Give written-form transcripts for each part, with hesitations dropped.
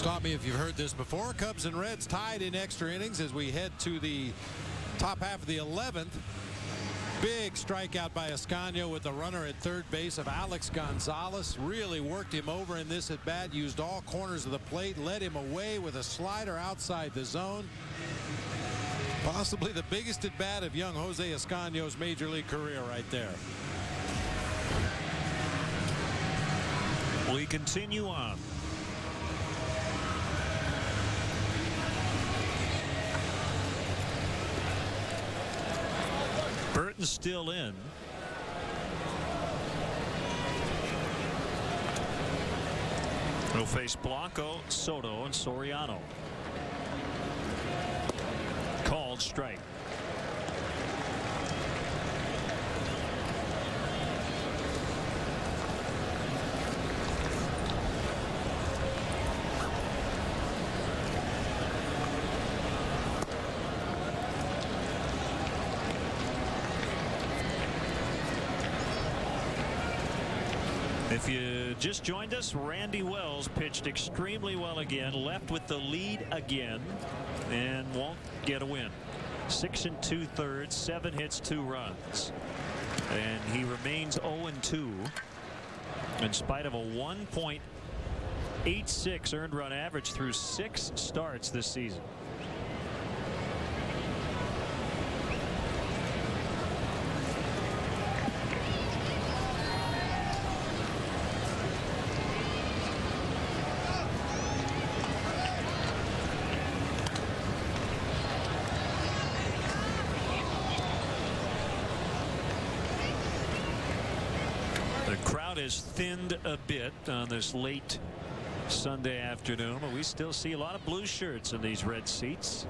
Stop me if you've heard this before. Cubs and Reds tied in extra innings as we head to the top half of the 11th. Big strikeout by Escanio with the runner at third base of Alex Gonzalez. Really worked him over in this at bat. Used all corners of the plate. Led him away with a slider outside the zone. Possibly the biggest at bat of young Jose Escanio's major league career right there. We continue on. Burton's still in. He'll face Blanco, Soto, and Soriano. Called strike. If you just joined us, Randy Wells pitched extremely well again, left with the lead again, and won't get a win. 6 2/3, 7 hits, 2 runs, and he remains 0-2 in spite of a 1.86 earned run average through 6 starts this season. Is thinned a bit on this late Sunday afternoon, but we still see a lot of blue shirts in these red seats.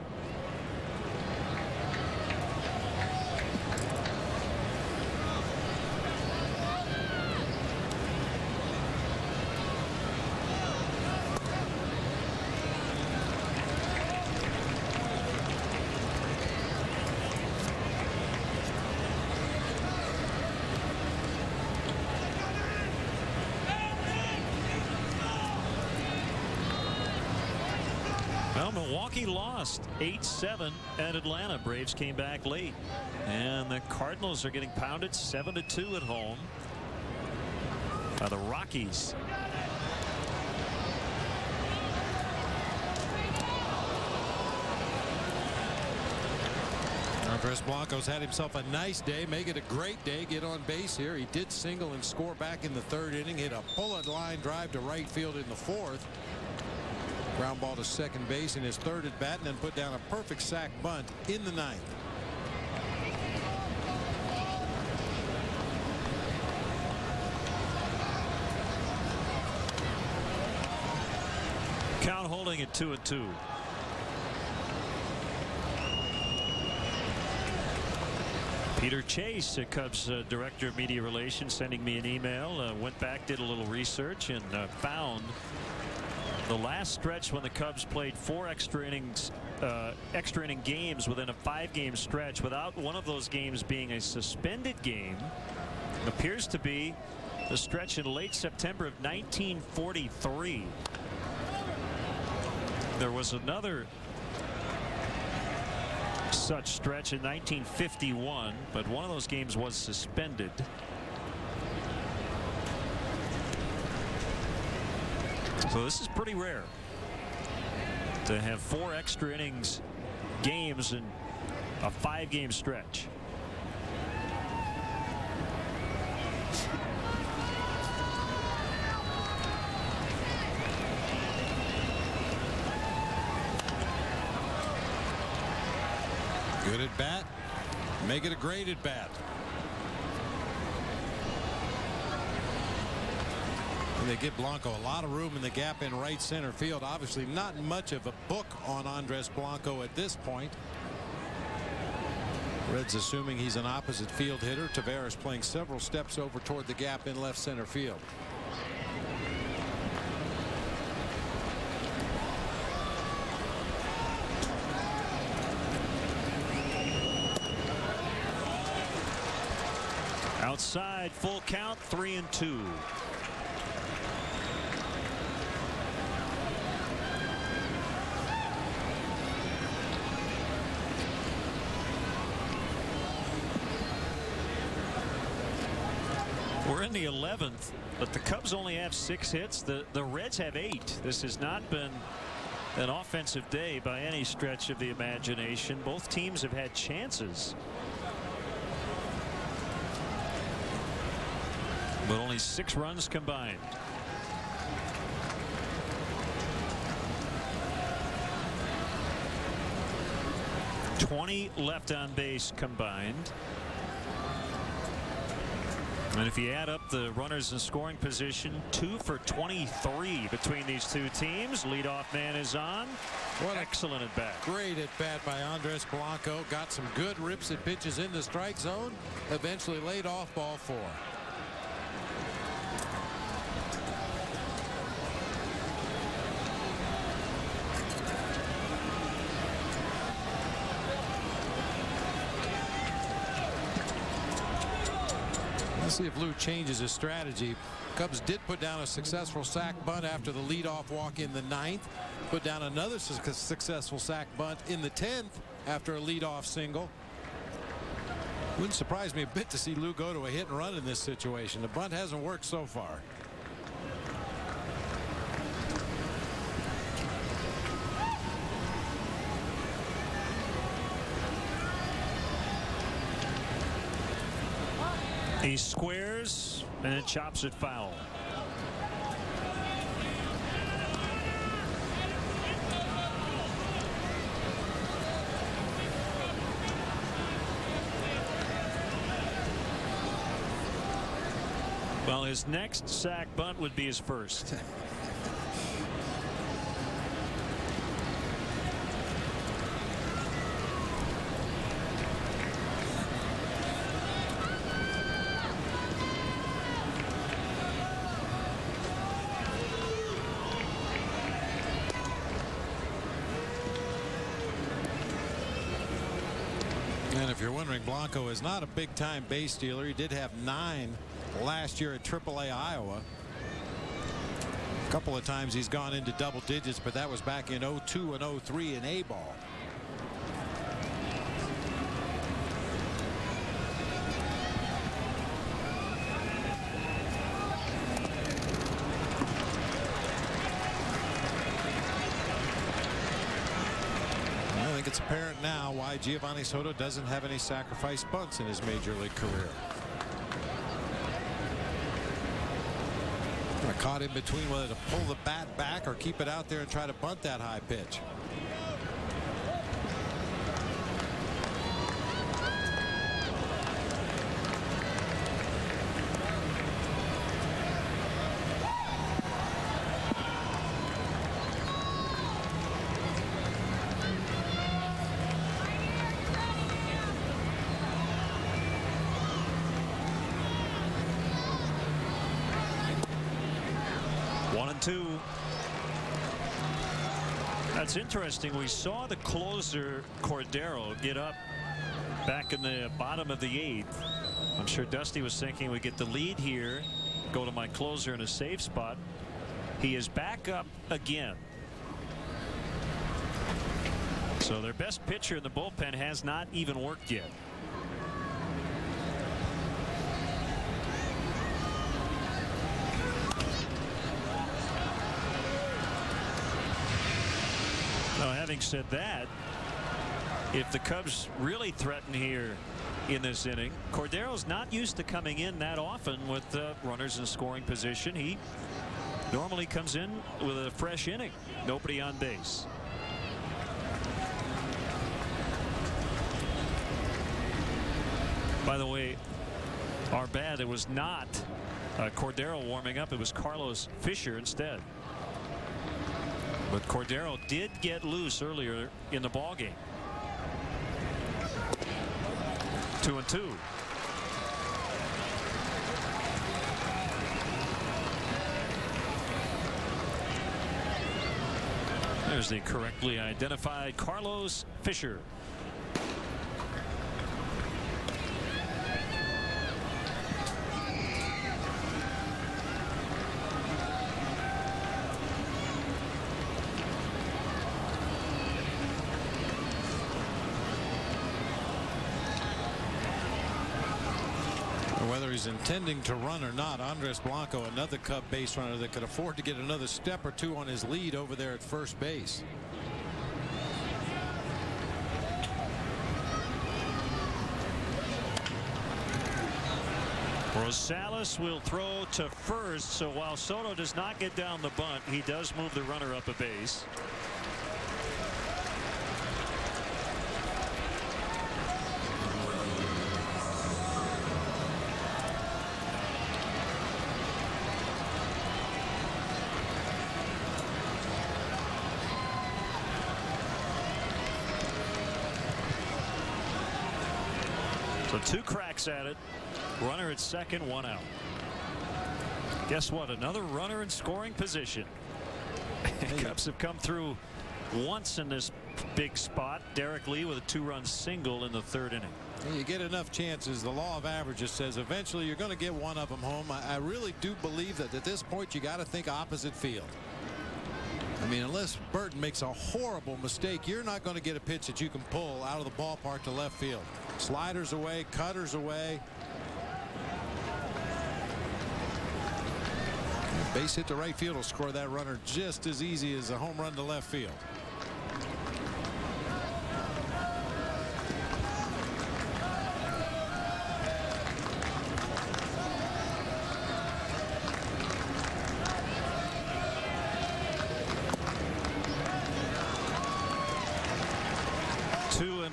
Milwaukee lost 8-7 at Atlanta. Braves came back late, and the Cardinals are getting pounded 7-2 at home by the Rockies. Andres Blanco's had himself a nice day, make it a great day, get on base here. He did single and score back in the 3rd inning, hit a bullet line drive to right field in the 4th. Ground ball to second base in his 3rd at bat, and then put down a perfect sac bunt in the 9th. Count holding at 2-2. Peter Chase, Cubs director of media relations, sending me an email. Went back, did a little research, and found the last stretch when the Cubs played 4 extra inning games within a 5-game stretch without one of those games being a suspended game appears to be the stretch in late September of 1943. There was another such stretch in 1951, but one of those games was suspended. So this is pretty rare to have 4 extra innings games in a 5-game stretch. Good at bat, make it a great at bat. They give Blanco a lot of room in the gap in right center field. Obviously not much of a book on Andres Blanco at this point. Reds assuming he's an opposite field hitter. Taveras playing several steps over toward the gap in left center field. Outside, full count, 3-2. in the 11th, but the Cubs only have 6 hits. The Reds have 8. This has not been an offensive day by any stretch of the imagination. Both teams have had chances, but only 6 runs combined. .20 left on base combined. And if you add up the runners in scoring position, 2 for 23 between these two teams. Leadoff man is on. What excellent at bat. Great at bat by Andres Blanco. Got some good rips and pitches in the strike zone. Eventually laid off ball 4. Let's see if Lou changes his strategy. Cubs did put down a successful sac bunt after the leadoff walk in the 9th. Put down another successful sac bunt in the 10th after a leadoff single. Wouldn't surprise me a bit to see Lou go to a hit and run in this situation. The bunt hasn't worked so far. He squares and it chops it foul. Well, his next sac bunt would be his first. And if you're wondering, Blanco is not a big-time base stealer. He did have 9 last year at AAA Iowa. A couple of times he's gone into double digits, but that was back in 02 and 03 in A-ball. It's apparent now why Giovanni Soto doesn't have any sacrifice bunts in his major league career. Caught in between whether to pull the bat back or keep it out there and try to bunt that high pitch. That's interesting. We saw the closer Cordero get up back in the bottom of the 8th. I'm sure Dusty was thinking we get the lead here, go to my closer in a safe spot. He is back up again. So their best pitcher in the bullpen has not even worked yet. Having said that, if the Cubs really threaten here in this inning, Cordero's not used to coming in that often with runners in scoring position. He normally comes in with a fresh inning, nobody on base. By the way, our bad, it was not Cordero warming up, it was Carlos Fisher instead. But Cordero did get loose earlier in the ball game. 2-2. There's the correctly identified Carlos Fisher. Whether he's intending to run or not, Andres Blanco, another Cub base runner that could afford to get another step or two on his lead over there at first base. Rosales will throw to first, so while Soto does not get down the bunt, he does move the runner up a base. So 2 cracks at it. Runner at second, 1 out. Guess what? Another runner in scoring position. Cubs have come through once in this big spot. Derek Lee with a 2-run single in the 3rd inning. You get enough chances. The law of averages says eventually you're going to get one of them home. I really do believe that at this point you got to think opposite field. I mean, unless Burton makes a horrible mistake, you're not going to get a pitch that you can pull out of the ballpark to left field. Sliders away, cutters away. Base hit to right field will score that runner just as easy as a home run to left field.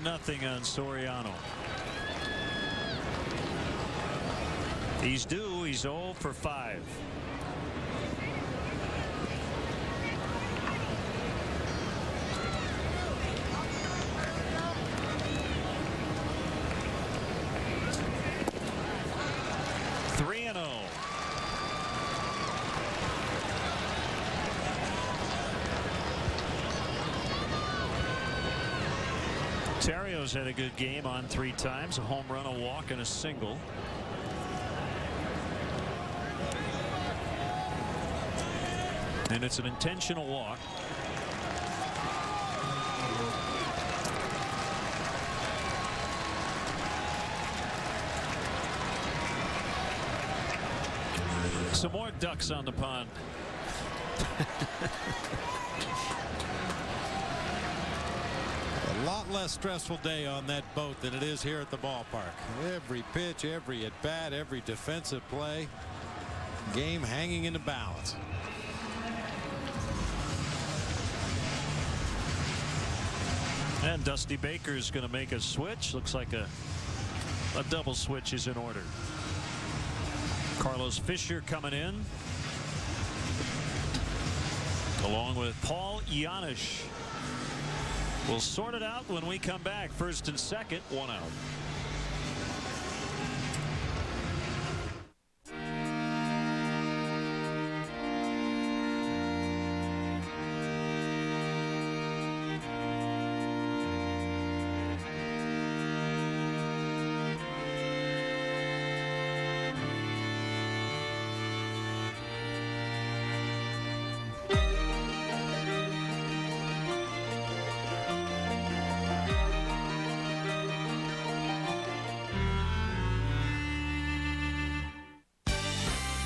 Nothing on Soriano. He's due. He's 0 for 5. Terrio's had a good game on 3 times, a home run, a walk, and a single. And it's an intentional walk. Some more ducks on the pond. A lot less stressful day on that boat than it is here at the ballpark. Every pitch, every at bat, every defensive play, game hanging in the balance. And Dusty Baker's going to make a switch. Looks like a double switch is in order. Carlos Fisher coming in, along with Paul Janisch. We'll sort it out when we come back. First and second, 1 out.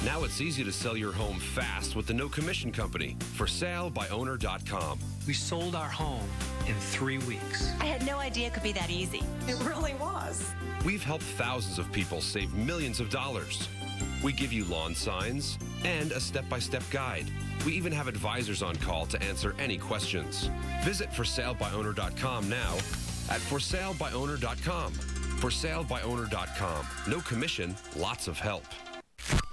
Now it's easy to sell your home fast with the No Commission Company. For salebyowner.com. We sold our home in 3 weeks. I had no idea it could be that easy. It really was. We've helped thousands of people save millions of dollars. We give you lawn signs and a step-by-step guide. We even have advisors on call to answer any questions. Visit forsalebyowner.com now at forsalebyowner.com. Forsalebyowner.com. No commission, lots of help.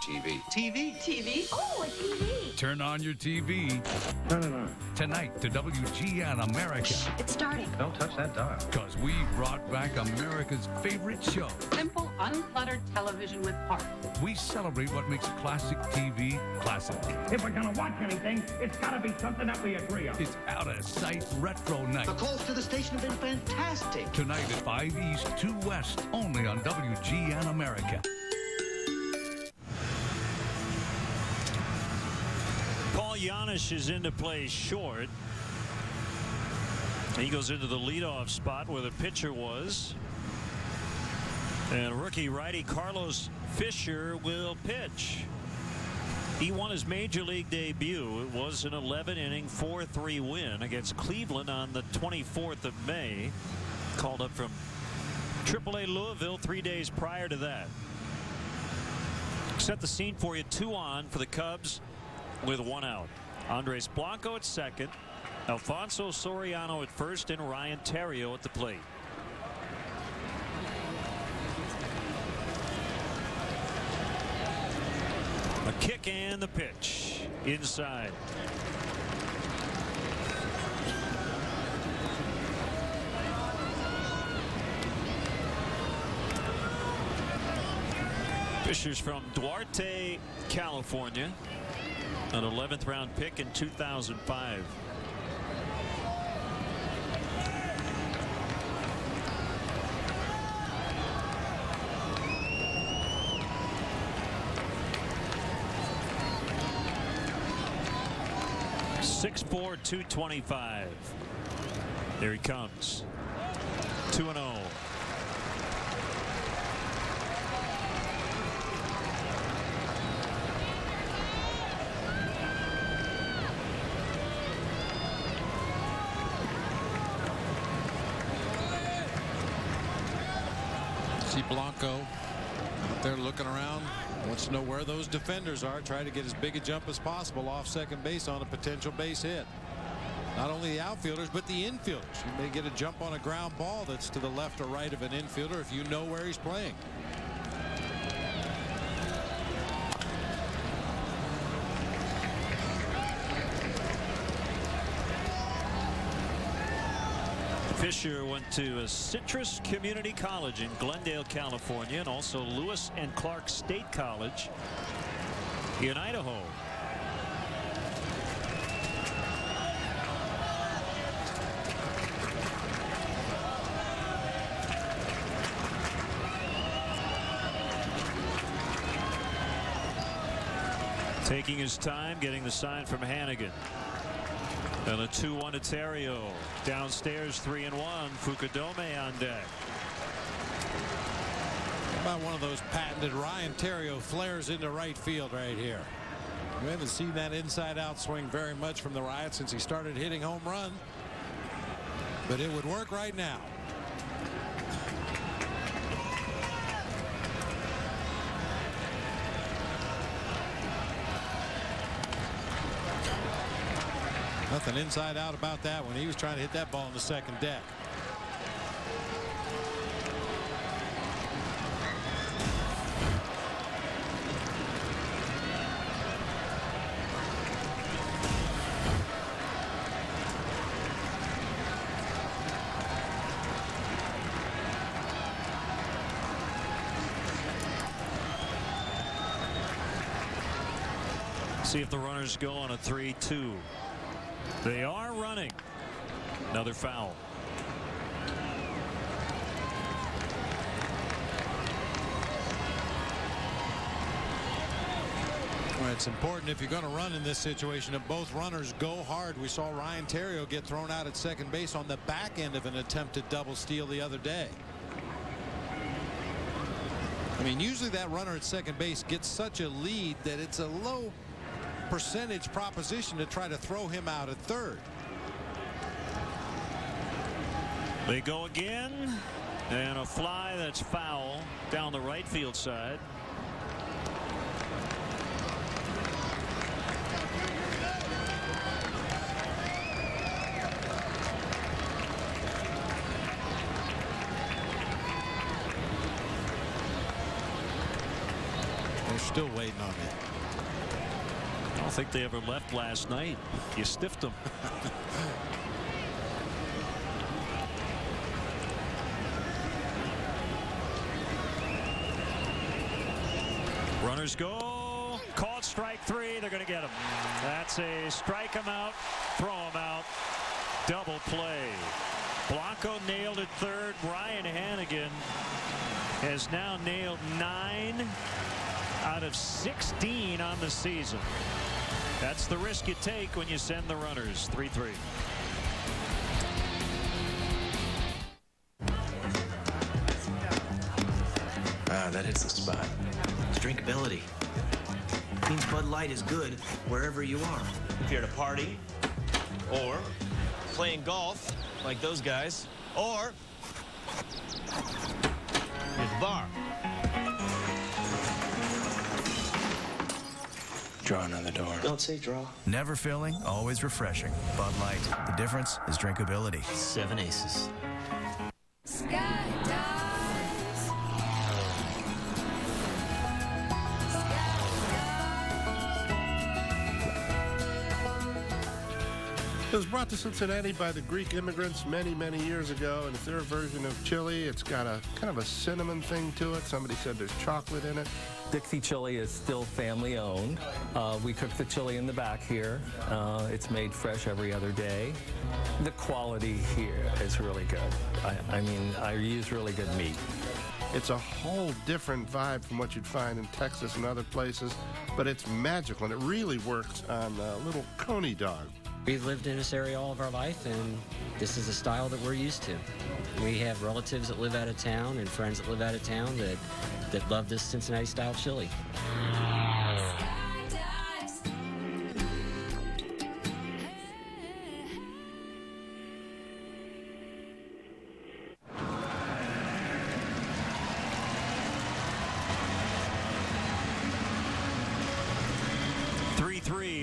TV. TV? TV? Oh, a TV. Turn on your TV. No. Tonight to WGN America. It's starting. Don't touch that dial. Because we brought back America's favorite show. Simple, uncluttered television with heart. We celebrate what makes classic TV classic. If we're going to watch anything, it's got to be something that we agree on. It's out of sight retro night. The calls to the station have been fantastic. Tonight at 5 East, 2 West, only on WGN America. Paul Janisch is into play short. He goes into the leadoff spot where the pitcher was. And rookie righty Carlos Fisher will pitch. He won his major league debut. It was an 11-inning 4-3 win against Cleveland on the 24th of May. Called up from AAA Louisville 3 days prior to that. Set the scene for you. 2 on for the Cubs with 1 out. Andres Blanco at second, Alfonso Soriano at first, and Ryan Theriot at the plate. A kick and the pitch inside. Fisher's from Duarte, California. An 11th round pick in 2005. .6'4", 225. There he comes. 2-0. See Blanco out there looking around, wants to know where those defenders are, try to get as big a jump as possible off second base on a potential base hit. Not only the outfielders, but the infielders. You may get a jump on a ground ball that's to the left or right of an infielder if you know where he's playing. Fisher went to Citrus Community College in Glendale, California, and also Lewis and Clark State College in Idaho. Taking his time, getting the sign from Hannigan. And a 2-1 to Theriot. Downstairs 3-1. Fukudome on deck. About one of those patented Ryan Theriot flares into right field right here. We haven't seen that inside out swing very much from the Riot since he started hitting home run. But it would work right now. Nothing inside out about that when he was trying to hit that ball in the second deck. See if the runners go on a 3-2. They are running. Another foul. Well, it's important if you're going to run in this situation that both runners go hard. We saw Ryan Theriot get thrown out at second base on the back end of an attempted double steal the other day. I mean, usually that runner at second base gets such a lead that it's a low percentage proposition to try to throw him out at third. They go again, and a fly that's foul down the right field side. They're still waiting on it. I don't think they ever left last night. You stiffed them. Runners go. Called strike 3. They're going to get him. That's a strike him out, throw him out, double play. Blanco nailed it third. Ryan Hannigan has now nailed 9 out of 16 on the season. That's the risk you take when you send the runners. 3-3. hits the spot. It's drinkability. It means Bud Light is good wherever you are. If you're at a party, or playing golf, like those guys, or at the bar. Drawing on the door. Don't say draw. Never filling, always refreshing. Bud Light. The difference is drinkability. 7 aces. It was brought to Cincinnati by the Greek immigrants many, many years ago, and it's their version of chili. It's got a kind of a cinnamon thing to it. Somebody said there's chocolate in it. Dixie Chili is still family owned. We cook the chili in the back here. It's made fresh every other day. The quality here is really good. I mean, I use really good meat. It's a whole different vibe from what you'd find in Texas and other places, but it's magical, and it really works on a little coney dog. We've lived in this area all of our life, and this is a style that we're used to. We have relatives that live out of town and friends that live out of town that love this Cincinnati-style chili.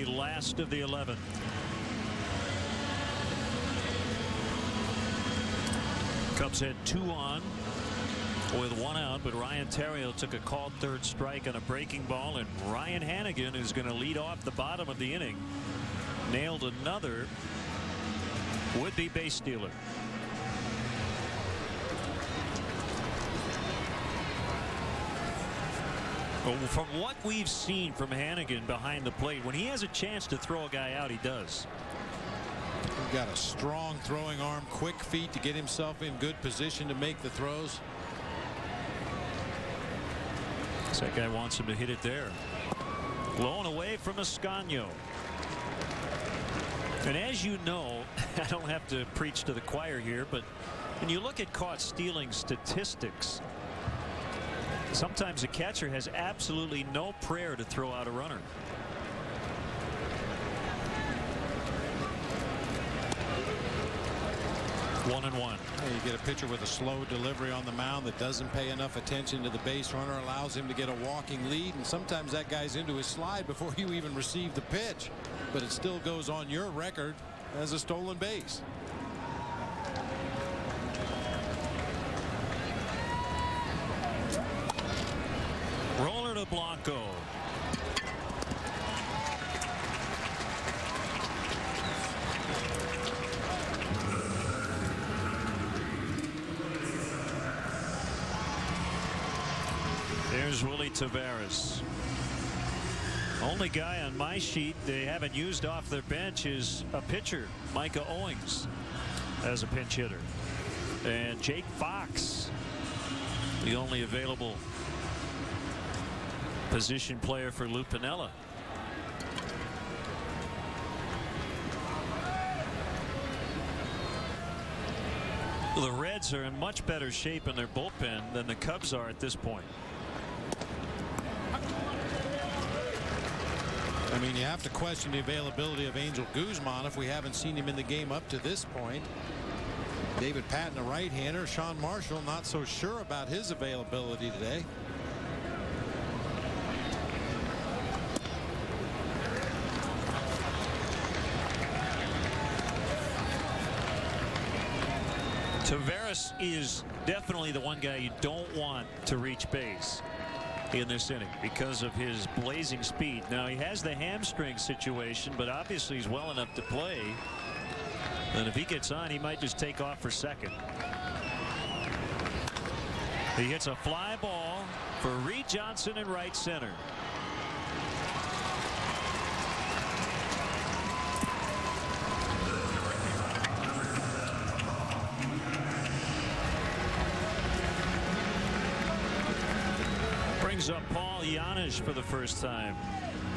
Last of the 11th. Cubs had 2 on with 1 out, but Ryan Theriot took a called third strike on a breaking ball, and Ryan Hannigan, who's going to lead off the bottom of the inning, nailed another would-be base stealer. Well, from what we've seen from Hannigan behind the plate, when he has a chance to throw a guy out, he does. He's got a strong throwing arm, quick feet to get himself in good position to make the throws. That guy wants him to hit it there. Blown away from Ascanio. And as you know, I don't have to preach to the choir here, but when you look at caught stealing statistics, sometimes a catcher has absolutely no prayer to throw out a runner. One and one. You get a pitcher with a slow delivery on the mound that doesn't pay enough attention to the base runner, allows him to get a walking lead, and sometimes that guy's into his slide before you even receive the pitch, but it still goes on your record as a stolen base. Roller to Blanco. There's Willie Taveras. Only guy on my sheet they haven't used off their bench is a pitcher, Micah Owings, as a pinch hitter. And Jake Fox, the only available position player for Lou Piniella. The Reds are in much better shape in their bullpen than the Cubs are at this point. I mean, you have to question the availability of Angel Guzman if we haven't seen him in the game up to this point. David Patton, a right-hander. Sean Marshall, not so sure about his availability today. Taveras is definitely the one guy you don't want to reach base in this inning because of his blazing speed. Now he has the hamstring situation, but obviously he's well enough to play, and if he gets on, he might just take off for second. He hits a fly ball for Reed Johnson in right center. Up Paul Yanish for the first time.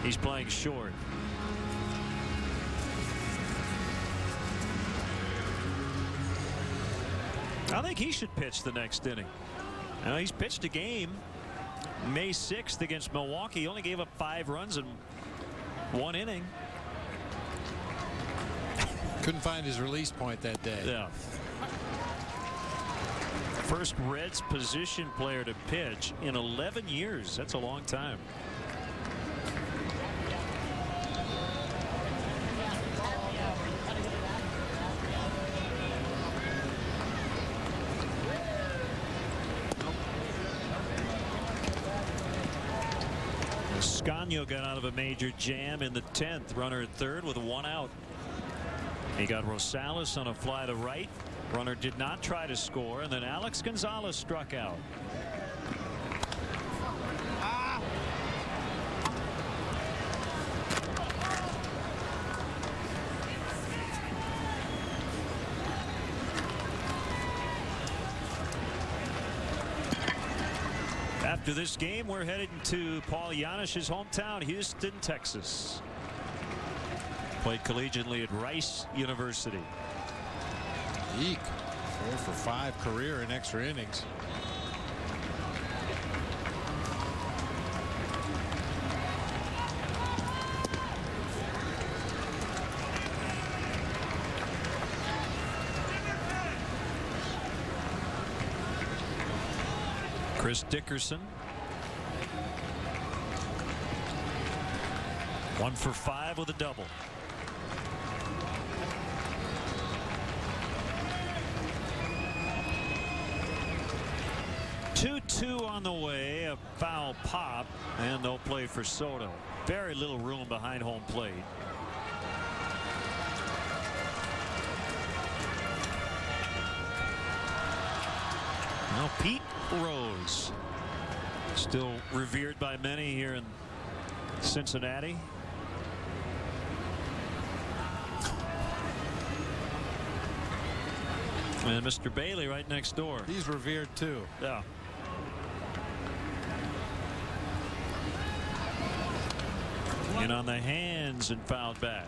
He's playing short. I think he should pitch the next inning. Now, he's pitched a game May 6th against Milwaukee. He only gave up 5 runs in 1 inning. Couldn't find his release point that day. Yeah. First Reds position player to pitch in 11 years. That's a long time. Scano got out of a major jam in the 10th. Runner at third with 1 out. He got Rosales on a fly to right. Runner did not try to score, and then Alex Gonzalez struck out. After this game, we're headed to Paul Janish's hometown, Houston, Texas. Played collegiately at Rice University. Eek. 4 for 5 career in extra innings. Chris Dickerson. 1 for 5 with a double. Two on the way, a foul pop, and no play for Soto. Very little room behind home plate. Now Pete Rose, still revered by many here in Cincinnati. And Mr. Bailey right next door. He's revered too. Yeah. In on the hands and fouled back.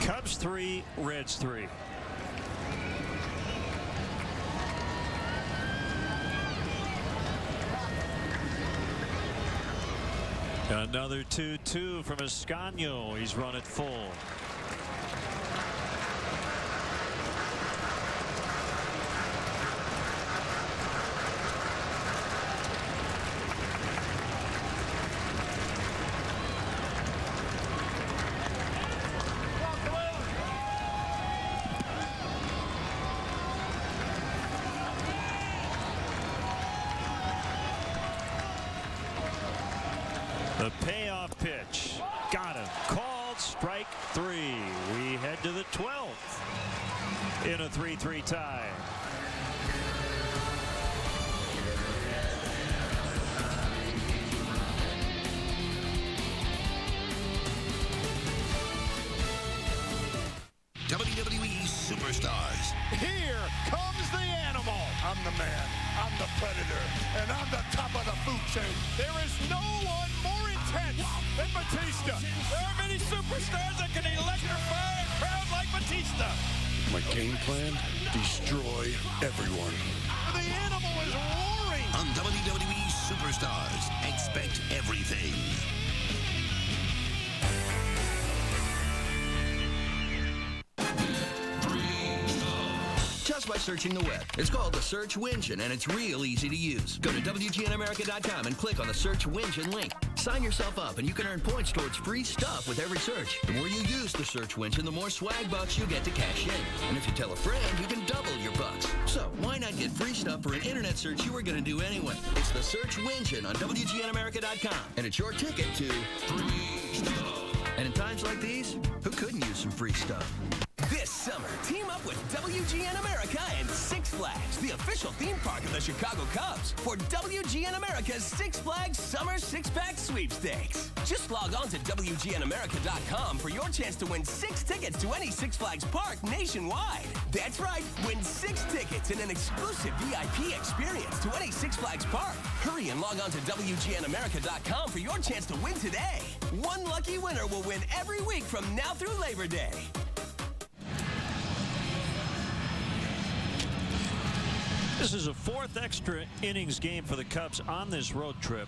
Cubs 3, Reds 3. Another 2-2 from Escano. He's run it full. The payoff pitch. Got him. Called strike 3. We head to the 12th in a 3-3 tie. WWE Superstars. Here comes the animal. I'm the man. I'm the predator. And I'm the top of the food chain. There is no one more intense than Batista. There are many superstars that can electrify a crowd like Batista. My game plan? Destroy everyone. The animal is roaring. On WWE Superstars, expect everything. Just by searching the web. It's called the Search Engine, and it's real easy to use. Go to WGNAmerica.com and click on the Search Engine link. Sign yourself up and you can earn points towards free stuff with every search. The more you use the search engine, the more swag bucks you get to cash in. And if you tell a friend, you can double your bucks. So why not get free stuff for an internet search you were going to do anyway? It's the search engine on WGNAmerica.com. And it's your ticket to free stuff. And in times like these, who couldn't use some free stuff? This summer, team up with WGN America and Six Flags, the official theme park of the Chicago Cubs, for WGN America's Six Flags Summer Six-Pack Sweepstakes. Just log on to WGNAmerica.com for your chance to win 6 tickets to any Six Flags park nationwide. That's right, win 6 tickets and an exclusive VIP experience to any Six Flags park. Hurry and log on to WGNAmerica.com for your chance to win today. One lucky winner will win every week from now through Labor Day. This is a 4th extra innings game for the Cubs on this road trip.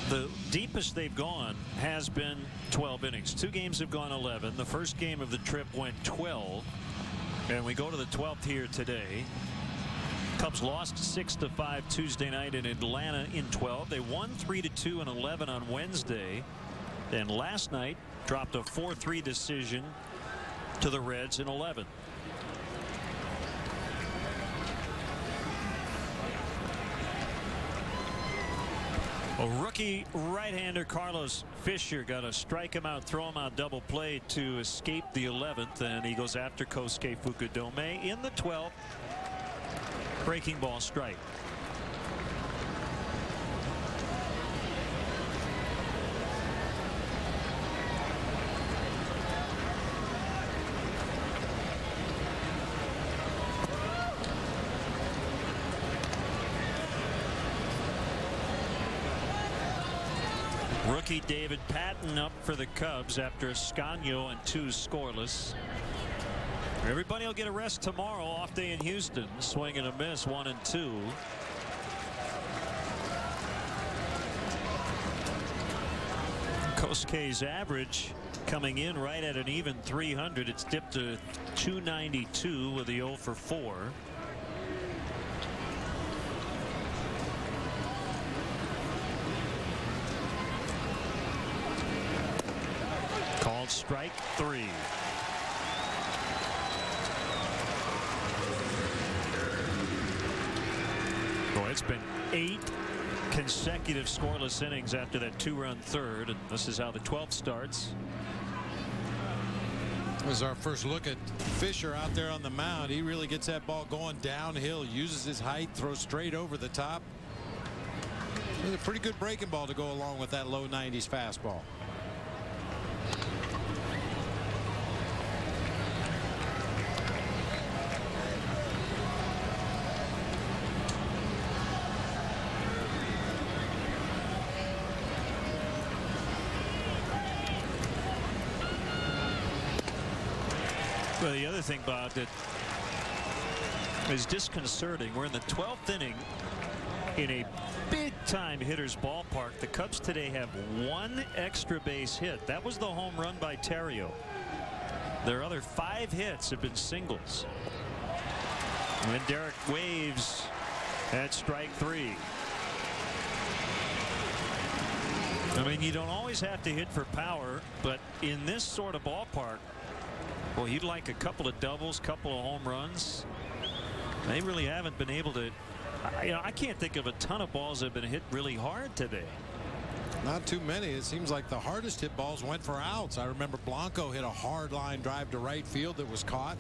The deepest they've gone has been 12 innings. 2 games have gone 11. The first game of the trip went 12. And we go to the 12th here today. Cubs lost 6-5 Tuesday night in Atlanta in 12. They won 3-2 in 11 on Wednesday. And last night dropped a 4-3 decision to the Reds in 11. A rookie right-hander Carlos Fisher got to strike him out, throw him out double play to escape the 11th, and he goes after Kosuke Fukudome in the 12th. Breaking ball strike. Rookie David Patton up for the Cubs after Escanio and 2 scoreless. Everybody will get a rest tomorrow. Off day in Houston. Swing and a miss, 1 and 2. Kosuke's average coming in right at an even 300. It's dipped to 292 with the 0 for 4. Called strike 3. Boy, it's been 8 consecutive scoreless innings after that 2-run third, and this is how the 12th starts. This is our first look at Fisher out there on the mound. He really gets that ball going downhill, uses his height, throws straight over the top. It's a pretty good breaking ball to go along with that low 90s fastball. Well, the other thing, Bob, that is disconcerting, we're in the 12th inning in a big-time hitter's ballpark. The Cubs today have 1 extra base hit. That was the home run by Terrio. Their other 5 hits have been singles. When Derek waves at strike 3. I mean, you don't always have to hit for power, but in this sort of ballpark, well, you'd like a couple of doubles, couple of home runs. They really haven't been able to. I can't think of a ton of balls that have been hit really hard today. Not too many. It seems like the hardest hit balls went for outs. I remember Blanco hit a hard line drive to right field that was caught.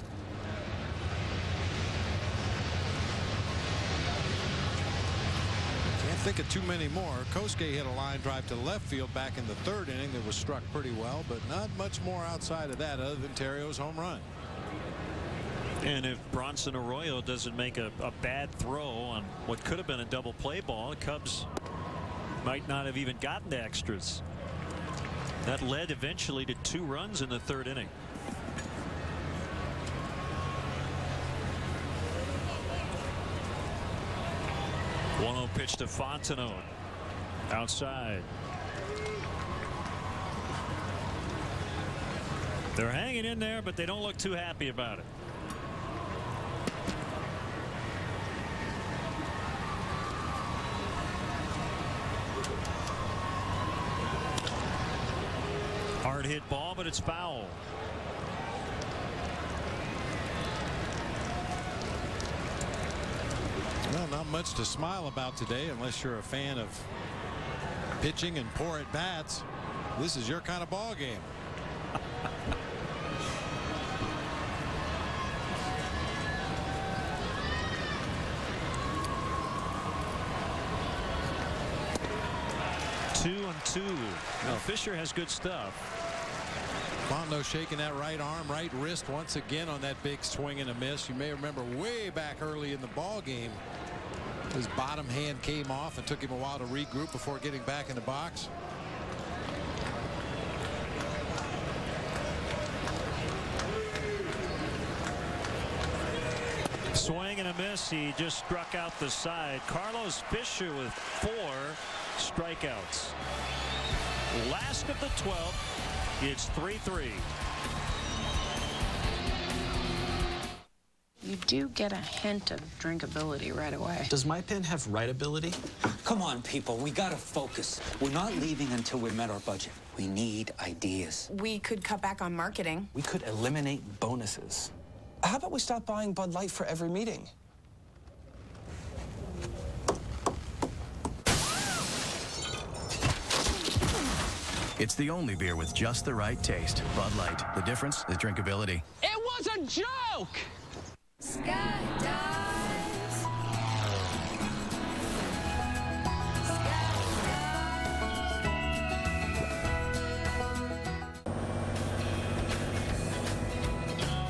Can't think of too many more. Kosuke hit a line drive to left field back in the 3rd inning that was struck pretty well, but not much more outside of that other than Terrio's home run. And if Bronson Arroyo doesn't make a bad throw on what could have been a double play ball, the Cubs might not have even gotten to extras. That led eventually to 2 runs in the 3rd inning. One-0 pitch to Fontenot. Outside. They're hanging in there, but they don't look too happy about it. Hard hit ball, but it's foul. Well, not much to smile about today unless you're a fan of pitching and poor at bats. This is your kind of ball game. Two and two. Now Fisher has good stuff. Bondo shaking that right arm, right wrist once again on that big swing and a miss. You may remember way back early in the ball game, his bottom hand came off and took him a while to regroup before getting back in the box. Swing and a miss. He just struck out the side. Carlos Fisher with 4 strikeouts. Last of the 12th. It's 3-3. You do get a hint of drinkability right away. Does my pen have writability? Come on, people. We gotta focus. We're not leaving until we've met our budget. We need ideas. We could cut back on marketing. We could eliminate bonuses. How about we stop buying Bud Light for every meeting? It's the only beer with just the right taste. Bud Light. The difference is drinkability. It was a joke!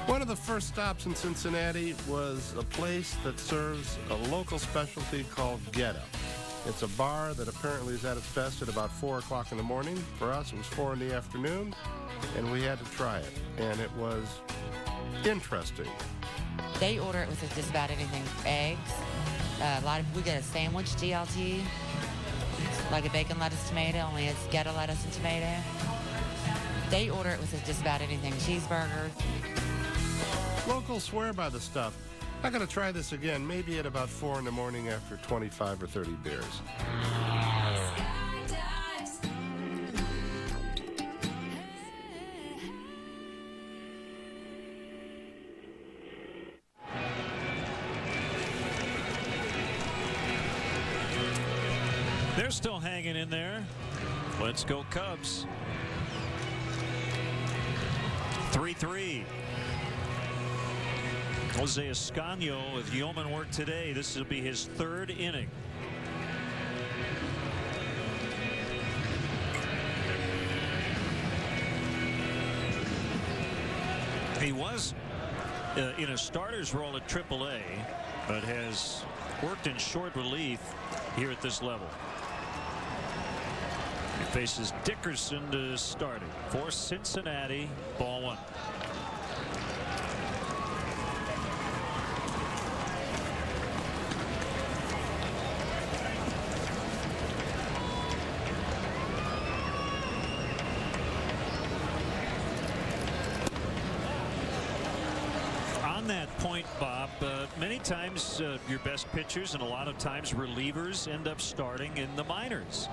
One of the first stops in Cincinnati was a place that serves a local specialty called Get Up. It's a bar that apparently is at its best at about 4 o'clock in the morning. For us, it was 4 in the afternoon, and we had to try it. And it was interesting. They order it with just about anything. Eggs. A lot of we get a sandwich DLT, like a bacon, lettuce, tomato. Only it's Geta lettuce and tomato. They order it with just about anything. Cheeseburgers. Locals swear by the stuff. I'm going to try this again, maybe at about 4 in the morning after 25 or 30 beers. They're still hanging in there. Let's go Cubs. 3-3. Jose Escanio with yeoman work today. This will be his 3rd inning. He was in a starter's role at AAA, but has worked in short relief here at this level. He faces Dickerson to start it for Cincinnati. Ball 1. That point, Bob, many times your best pitchers and a lot of times relievers end up starting in the minors.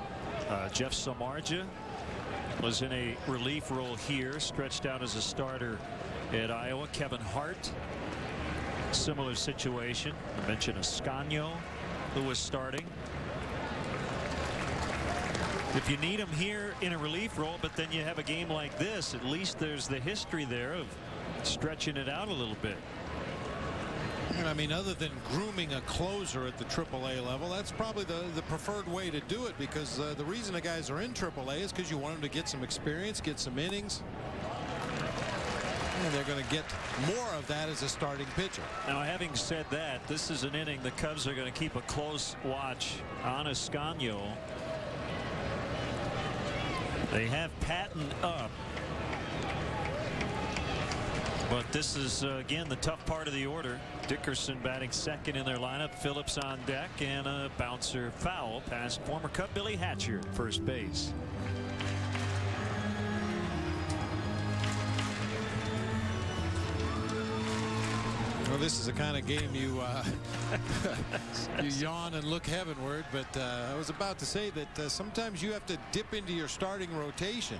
Jeff Samardzija was in a relief role here, stretched out as a starter at Iowa. Kevin Hart, similar situation. I mentioned Escanio, who was starting. If you need him here in a relief role, but then you have a game like this, at least there's the history there of stretching it out a little bit. And I mean, other than grooming a closer at the AAA level, that's probably the preferred way to do it, because the reason the guys are in AAA is because you want them to get some experience, get some innings. And they're going to get more of that as a starting pitcher. Now, having said that, this is an inning the Cubs are going to keep a close watch on Escanio. They have Patton up. But this is, again, the tough part of the order. Dickerson batting second in their lineup. Phillips on deck, and a bouncer foul past former Cub Billy Hatcher at first base. Well, this is the kind of game you you yawn and look heavenward. But I was about to say that sometimes you have to dip into your starting rotation.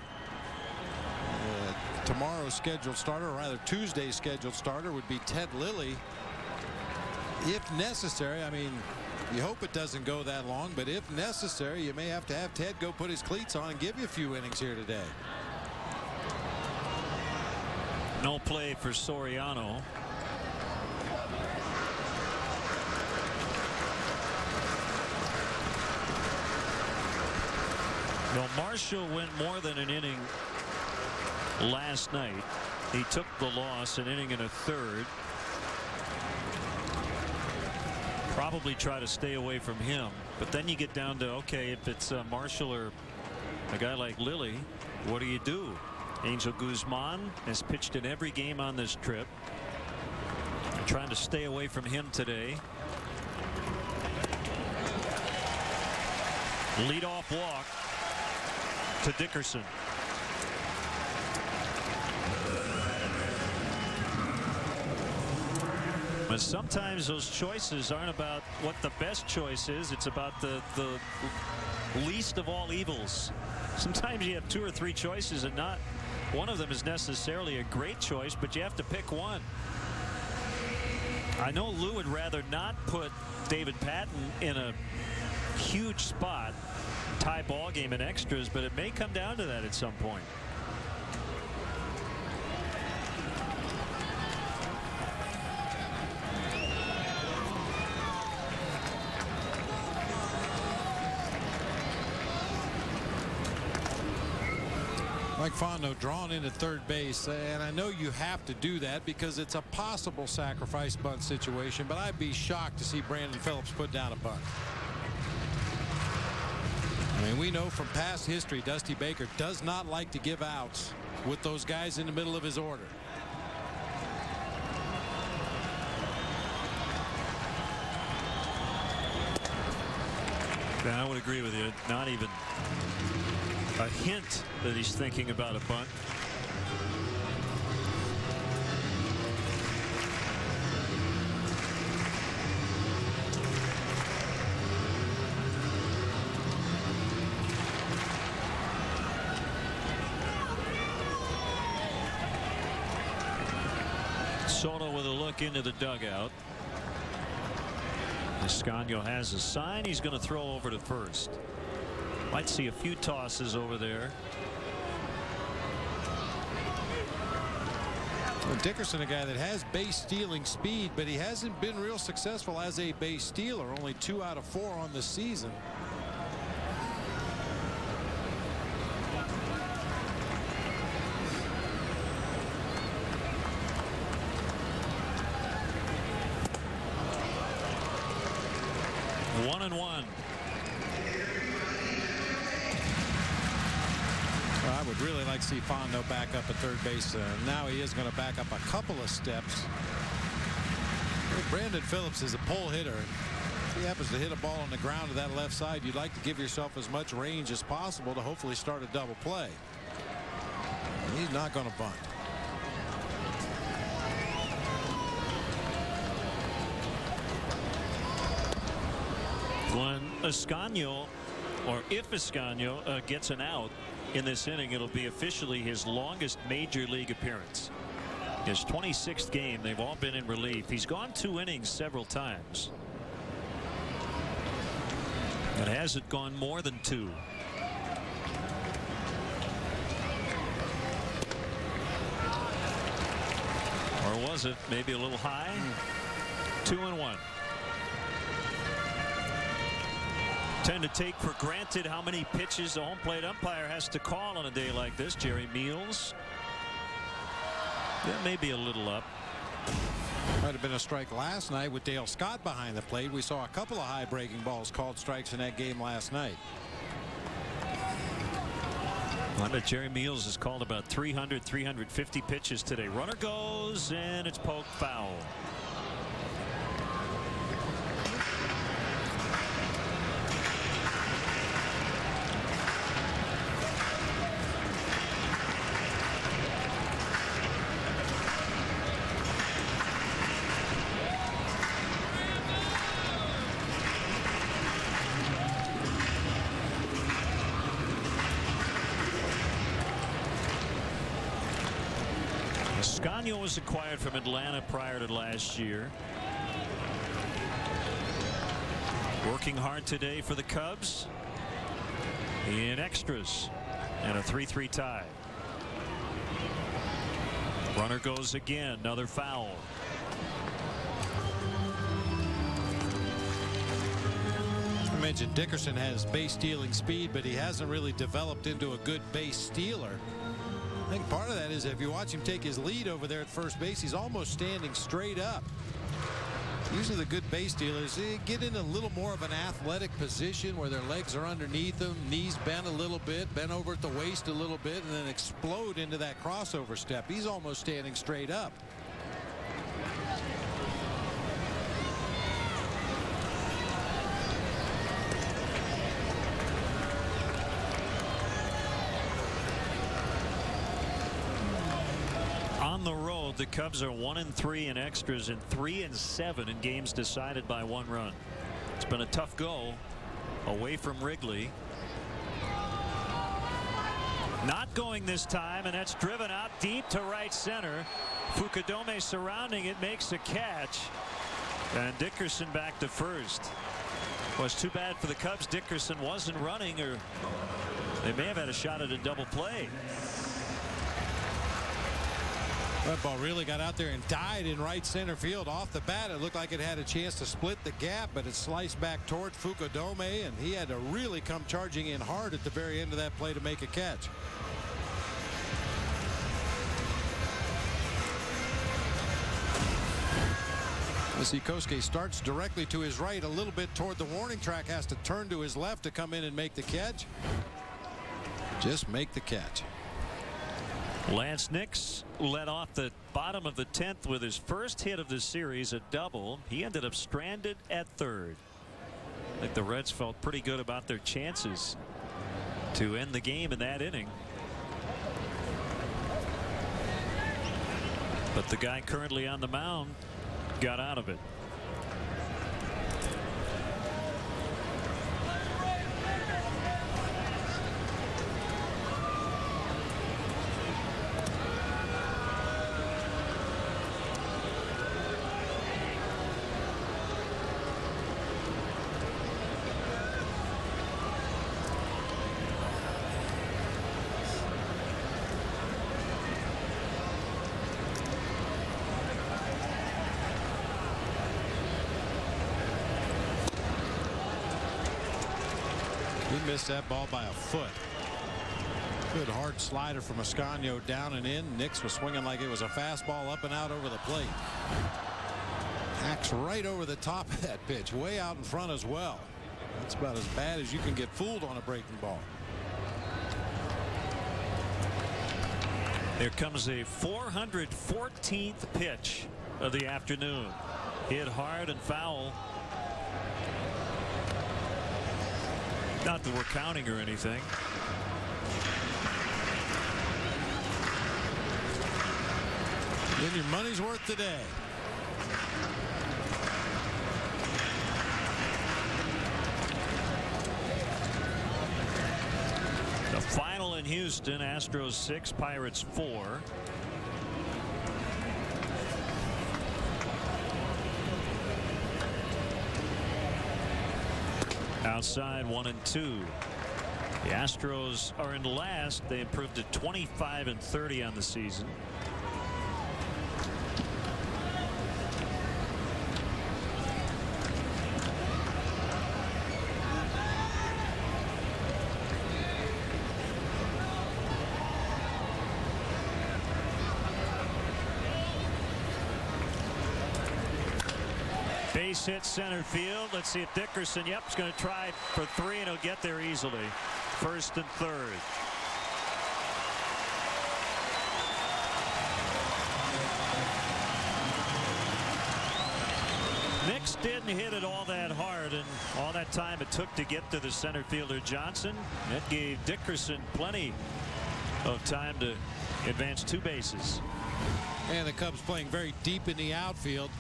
tomorrow's scheduled starter, or rather Tuesday's scheduled starter, would be Ted Lilly. If necessary, I mean, you hope it doesn't go that long, but if necessary, you may have to have Ted go put his cleats on and give you a few innings here today. No play for Soriano. Well, Marshall went more than an inning last night. He took the loss, an inning and a third. Probably try to stay away from him, but then you get down to, okay, if it's Marshall or a guy like Lilly, what do? Angel Guzman has pitched in every game on this trip. I'm trying to stay away from him today. Leadoff walk to Dickerson. But sometimes those choices aren't about what the best choice is. It's about the least of all evils. Sometimes you have 2 or 3 choices and not one of them is necessarily a great choice, but you have to pick one. I know Lou would rather not put David Patton in a huge spot, tie ball game in extras, but it may come down to that at some point. Mike Fondo drawn in at third base, and I know you have to do that because it's a possible sacrifice bunt situation, but I'd be shocked to see Brandon Phillips put down a bunt. I mean, we know from past history Dusty Baker does not like to give outs with those guys in the middle of his order. I would agree with you. Not even a hint that he's thinking about a bunt. Soto with a look into the dugout. Escanio has a sign. He's going to throw over to first. Might see a few tosses over there. Well, Dickerson, a guy that has base stealing speed, but he hasn't been real successful as a base stealer. Only 2 out of 4 on the season. One and one. I would really like to see Fondo back up at third base. Now he is going to back up a couple of steps. Brandon Phillips is a pull hitter. If he happens to hit a ball on the ground to that left side, you'd like to give yourself as much range as possible to hopefully start a double play. And he's not going to bunt. When Escanio, or if Escanio gets an out in this inning, it'll be officially his longest major league appearance. His 26th game. They've all been in relief. He's gone 2 innings several times. But hasn't gone more than 2. Or was it maybe a little high? 2-1. Tend to take for granted how many pitches the home plate umpire has to call on a day like this. Jerry Meals. That may be a little up. Might have been a strike last night with Dale Scott behind the plate. We saw a couple of high breaking balls called strikes in that game last night. I bet Jerry Meals has called about 300, 350 pitches today. Runner goes, and it's poked foul. Escanio was acquired from Atlanta prior to last year. Working hard today for the Cubs in extras and a 3-3 tie. Runner goes again. Another foul. I mentioned Dickerson has base stealing speed, but he hasn't really developed into a good base stealer. I think part of that is if you watch him take his lead over there at first base, he's almost standing straight up. Usually the good base stealers, they get in a little more of an athletic position where their legs are underneath them, knees bent a little bit, bent over at the waist a little bit, and then explode into that crossover step. He's almost standing straight up. On the road, the Cubs are 1-3 in extras and 3-7 in games decided by 1 run. It's been a tough go away from Wrigley. Not going this time, and that's driven out deep to right center. Fukudome surrounding it, makes a catch, and Dickerson back to first. Was too bad for the Cubs. Dickerson wasn't running, or they may have had a shot at a double play. That ball really got out there and died in right center field. Off the bat, it looked like it had a chance to split the gap, but it sliced back toward Fukudome, and he had to really come charging in hard at the very end of that play to make a catch. Kosuke starts directly to his right, a little bit toward the warning track, has to turn to his left to come in and make the catch. Just make the catch. Lance Nix led off the bottom of the 10th with his first hit of the series, a double. He ended up stranded at third. I think the Reds felt pretty good about their chances to end the game in that inning. But the guy currently on the mound got out of it. He missed that ball by a foot. Good hard slider from Escanio down and in. Nix was swinging like it was a fastball up and out over the plate. Hacks right over the top of that pitch, way out in front as well. That's about as bad as you can get fooled on a breaking ball. Here comes a 414th pitch of the afternoon. Hit hard and foul. Not that we're counting or anything. Get your money's worth today. The final in Houston, Astros 6, Pirates 4. Outside 1-2. The Astros are in last. They improved to 25-30 on the season. Base hit center field. Let's see if Dickerson, yep, is going to try for 3, and he'll get there easily. First and third. Nix didn't hit it all that hard, and all that time it took to get to the center fielder Johnson. That gave Dickerson plenty of time to advance 2 bases. And the Cubs playing very deep in the outfield.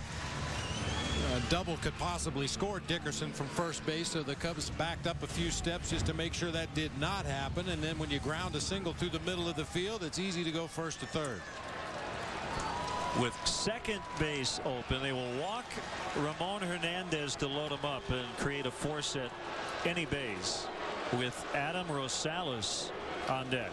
A double could possibly score Dickerson from first base, so the Cubs backed up a few steps just to make sure that did not happen. And then when you ground a single through the middle of the field, it's easy to go first to third. with second base open. They will walk Ramon Hernandez to load him up and create a force at any base with Adam Rosales on deck.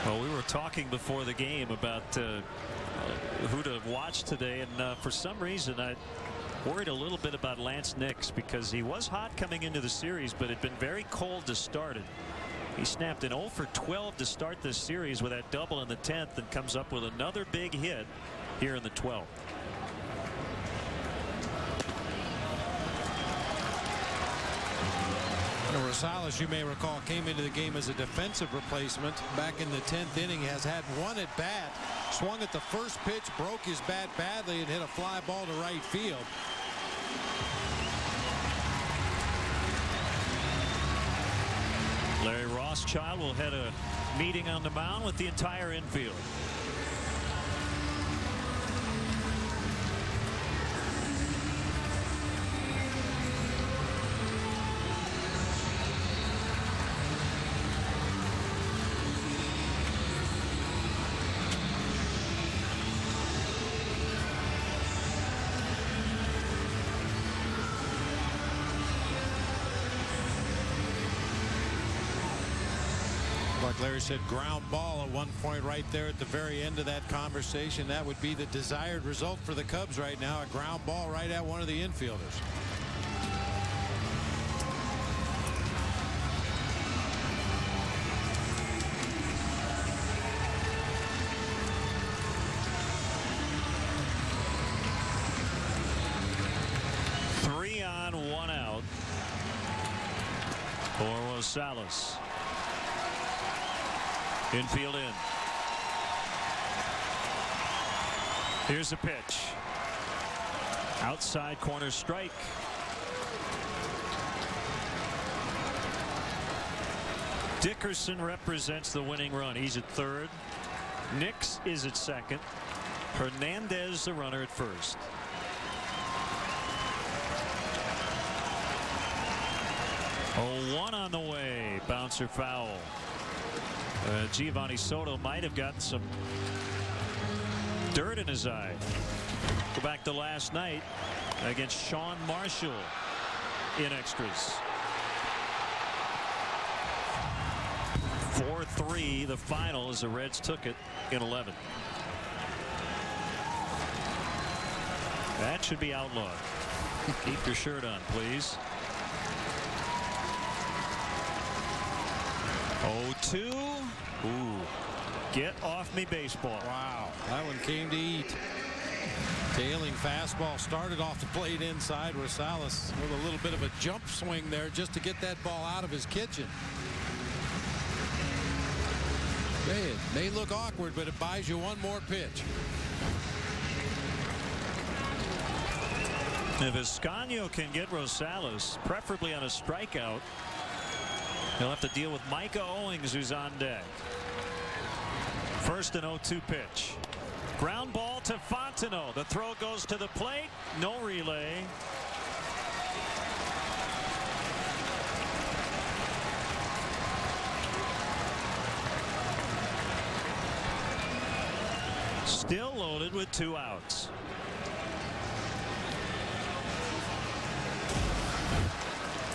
Well, we were talking before the game about who to watch today, and for some reason I worried a little bit about Lance Nix because he was hot coming into the series, but had been very cold to start it. He snapped an 0 for 12 to start this series with that double in the 10th and comes up with another big hit here in the 12th. Rosales, you may recall, came into the game as a defensive replacement back in the 10th inning. Has had one at bat, swung at the first pitch, broke his bat badly, and hit a fly ball to right field. Larry Rothschild will head a meeting on the mound with the entire infield. Larry said ground ball at one point right there at the very end of that conversation. That would be the desired result for the Cubs right now. A ground ball right at one of the infielders. Three on, one out for Rosales. Infield in. Here's a pitch. Outside corner strike. Dickerson represents the winning run. He's at third. Nix is at second. Hernandez the runner at first. Oh, one on the way. Bouncer foul. Giovanni Soto might have gotten some dirt in his eye. Go back to last night against Sean Marshall in extras. 4-3 the final as the Reds took it in 11. That should be outlawed. Keep your shirt on, please. 0-2. Ooh. Get off me, baseball. Wow. That one came to eat. Tailing fastball started off the plate inside. Rosales with a little bit of a jump swing there just to get that ball out of his kitchen. It may look awkward, but it buys you one more pitch. If Escanio can get Rosales, preferably on a strikeout, he'll have to deal with Micah Owings, who's on deck. First and 0-2 pitch. Ground ball to Fontenot. The throw goes to the plate. No relay. Still loaded with 2 outs.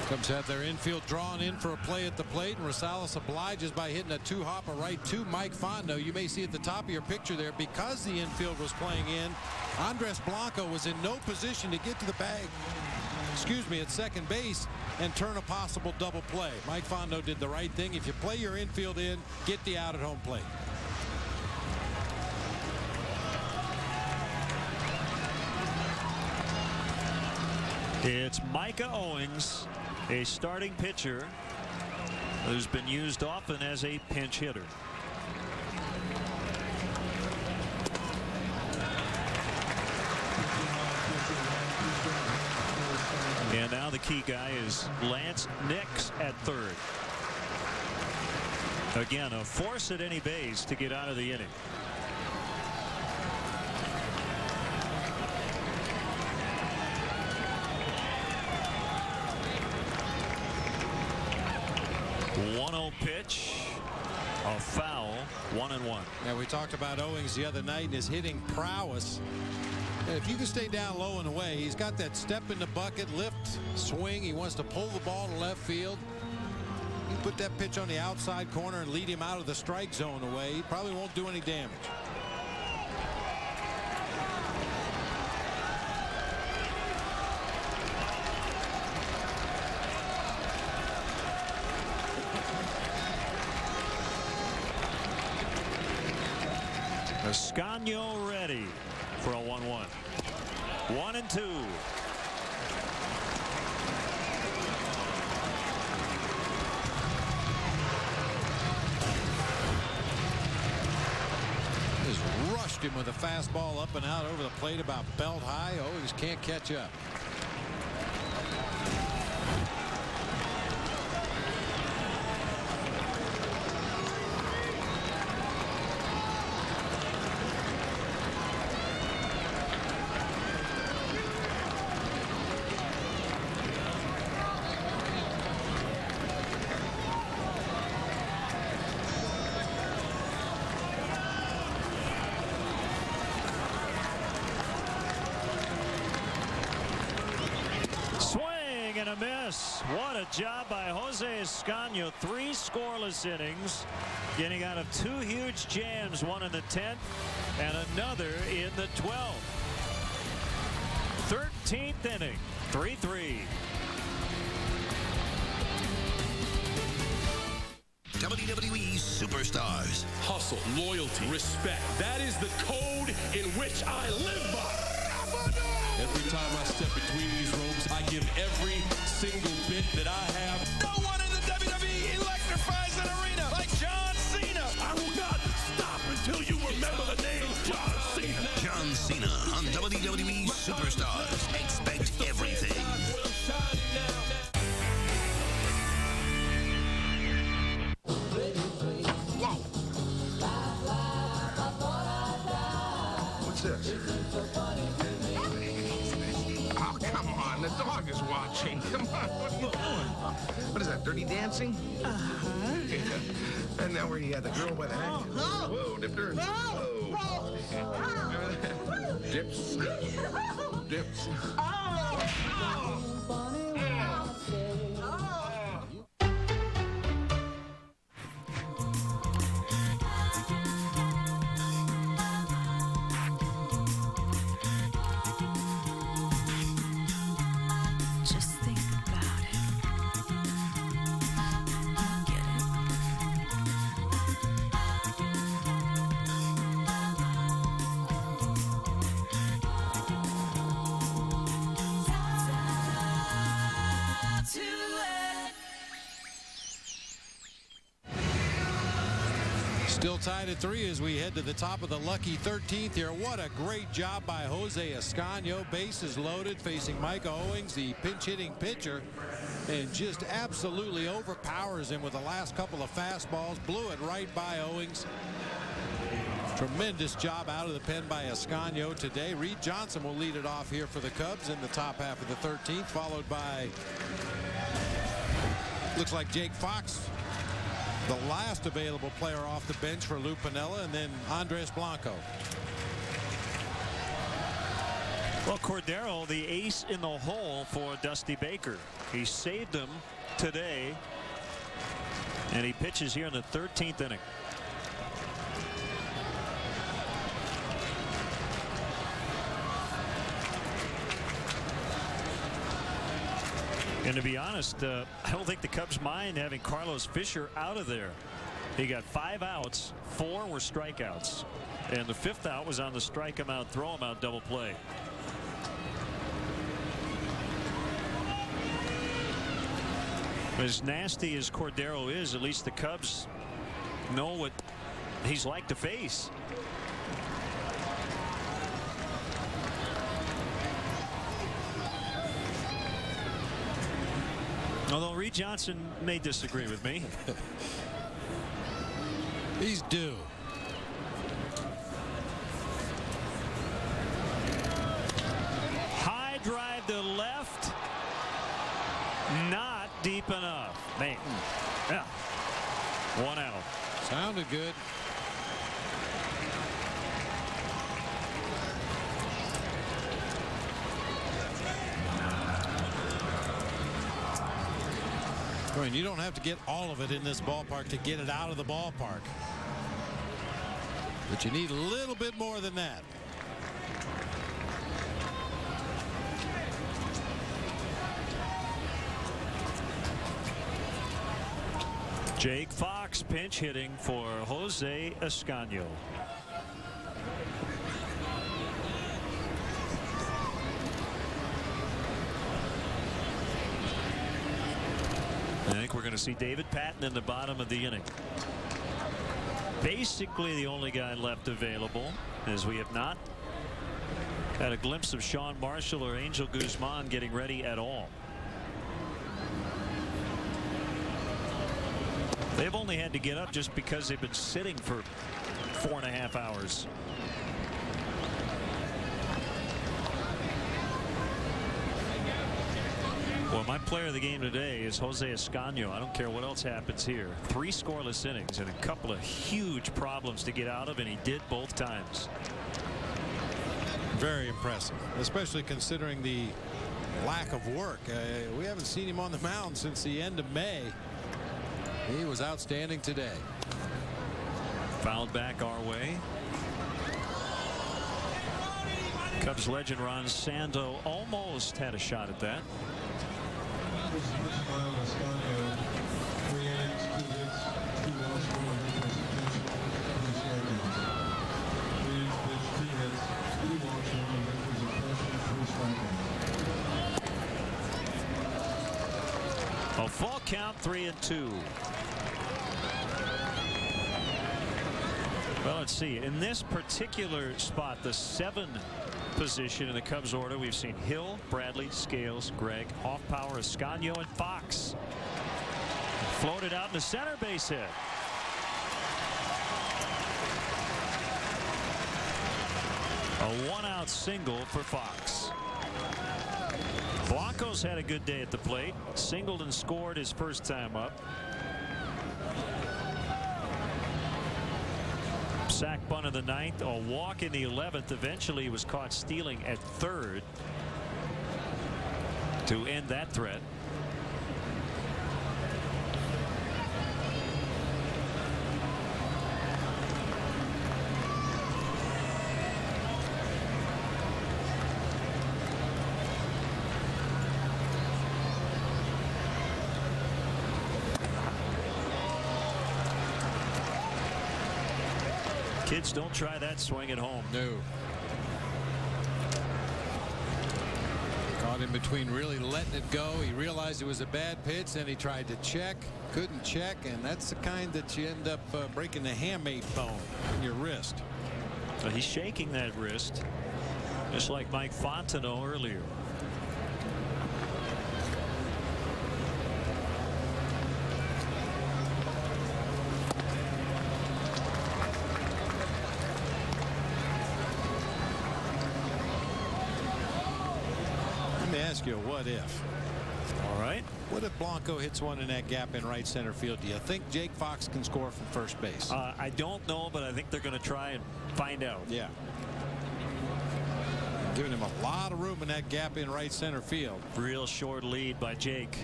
Cubs have their infield drawn in for a play at the plate, and Rosales obliges by hitting a 2-hopper right to Mike Fontenot. You may see at the top of your picture there, because the infield was playing in, Andres Blanco was in no position to get to the bag, at second base and turn a possible double play. Mike Fontenot did the right thing. If you play your infield in, get the out at home plate. It's Micah Owings, a starting pitcher who's been used often as a pinch hitter. And now the key guy is Lance Nix at third. Again, a force at any base to get out of the inning. 1-0 pitch. A foul. 1-1. Yeah, we talked about Owings the other night and his hitting prowess. And if you can stay down low and away, he's got that step in the bucket, lift, swing. He wants to pull the ball to left field. You put that pitch on the outside corner and lead him out of the strike zone away. He probably won't do any damage. Escanio ready for a 1-1. 1-2. Just rushed him with a fastball up and out over the plate about belt high. Oh, he just can't catch up. And a miss. What a job by Jose Escanio. 3 scoreless innings, getting out of 2 huge jams, one in the 10th and another in the 12th. 13th inning, 3-3. WWE Superstars. Hustle, loyalty, respect. That is the code in which I live by. Every time I step between these ropes, I give every single bit that I have. No one in the WWE electrifies an arena like John Cena. I will not stop until you remember the name John Cena. John Cena on WWE Superstars. Expect everything. Whoa. What's this? Oh, come on. The dog is watching. Come on. What are you doing? What is that, Dirty Dancing? Uh-huh. Yeah. And now where you got the girl by the neck. Whoa, dipped her. Whoa. Dips. Dips. Just think about it. Get it? Still tied at 3 as we head to the top of the lucky 13th here. What a great job by Jose Escanio. Bases loaded, facing Micah Owings, the pinch hitting pitcher, and just absolutely overpowers him with the last couple of fastballs. Blew it right by Owings. Tremendous job out of the pen by Escanio today. Reed Johnson will lead it off here for the Cubs in the top half of the 13th, followed by, looks like Jake Fox, the last available player off the bench for Lou Piniella, and then Andres Blanco. Well, Cordero, the ace in the hole for Dusty Baker. He saved him today, and he pitches here in the 13th inning. And to be honest, I don't think the Cubs mind having Carlos Fisher out of there. He got 5 outs, 4 were strikeouts, and the 5th out was on the strike him out, throw him out double play. As nasty as Cordero is, at least the Cubs know what he's like to face. Although Reed Johnson may disagree with me. He's due. High drive to left. Not deep enough. Man. Yeah. 1 out. Sounded good. I mean, you don't have to get all of it in this ballpark to get it out of the ballpark. But you need a little bit more than that. Jake Fox pinch hitting for Jose Escanio. I think we're going to see David Patton in the bottom of the inning. Basically the only guy left available, as we have not had a glimpse of Sean Marshall or Angel Guzman getting ready at all. They've only had to get up just because they've been sitting for 4.5 hours. Well, my player of the game today is Jose Escanio. I don't care what else happens here. 3 scoreless innings and a couple of huge problems to get out of, and he did both times. Very impressive, especially considering the lack of work. We haven't seen him on the mound since the end of May. He was outstanding today. Fouled back our way. Cubs legend Ron Santo almost had a shot at that. A full count, 3-2. Well, let's see. In this particular spot, the 7 position in the Cubs order, we've seen Hill, Bradley, Scales, Gregg, Hoffpauir, Escanio, and Fox. Floated out in the center base hit. A 1-out single for Fox. Blanco's had a good day at the plate. Singled and scored his first time up. Sack bunt in the 9th, a walk in the 11th. Eventually he was caught stealing at 3rd to end that threat. Kids, don't try that swing at home. No. Caught in between really letting it go. He realized it was a bad pitch, then he tried to check, couldn't check, and that's the kind that you end up breaking the hamate bone in your wrist. So he's shaking that wrist, just like Mike Fontenot earlier. Ask you a what if. All right. What if Blanco hits one in that gap in right center field? Do you think Jake Fox can score from first base? I don't know, but I think they're going to try and find out. Yeah. Giving him a lot of room in that gap in right center field. Real short lead by Jake.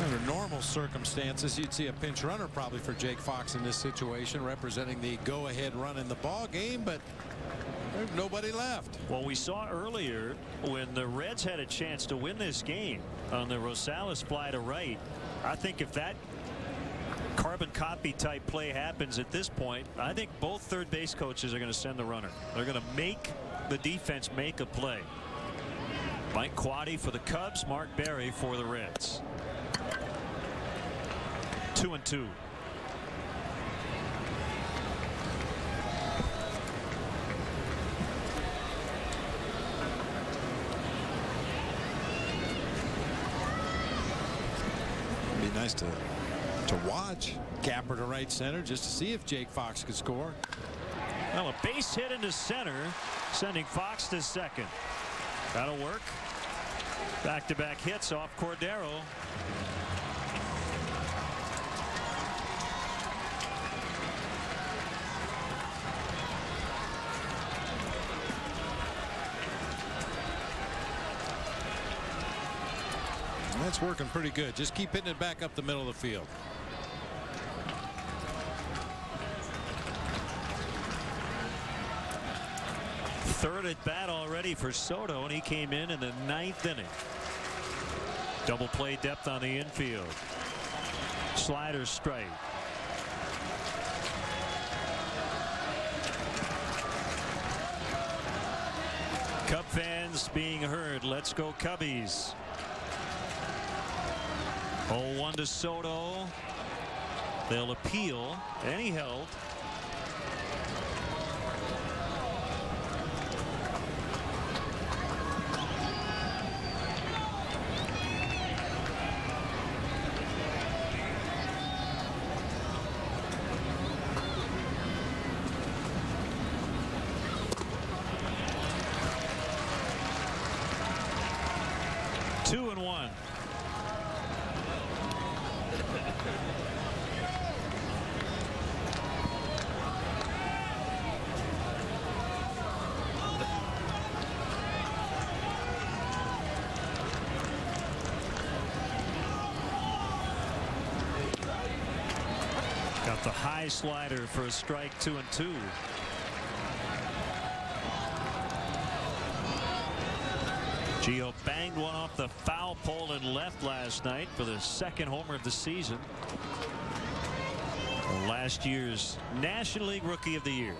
Under normal circumstances, you'd see a pinch runner probably for Jake Fox in this situation, representing the go-ahead run in the ball game, but there's nobody left. Well, we saw earlier when the Reds had a chance to win this game on the Rosales fly to right. I think if that carbon copy type play happens at this point, I think both third base coaches are going to send the runner. They're going to make the defense make a play. Mike Quade for the Cubs, Mark Berry for the Reds. 2-2. Nice to watch. Capper to right center just to see if Jake Fox could score. Well, a base hit into center, sending Fox to second. That'll work. Back-to-back hits off Cordero. That's working pretty good. Just keep hitting it back up the middle of the field. Third at bat already for Soto, and he came in the 9th inning. Double play depth on the infield. Slider straight. Cub fans being heard. Let's go Cubbies. 0-1 to Soto. They'll appeal, and he held. Got the high slider for a strike. 2-2. Gio banged one off the foul pole and left last night for the 2nd homer of the season. Last year's National League Rookie of the Year.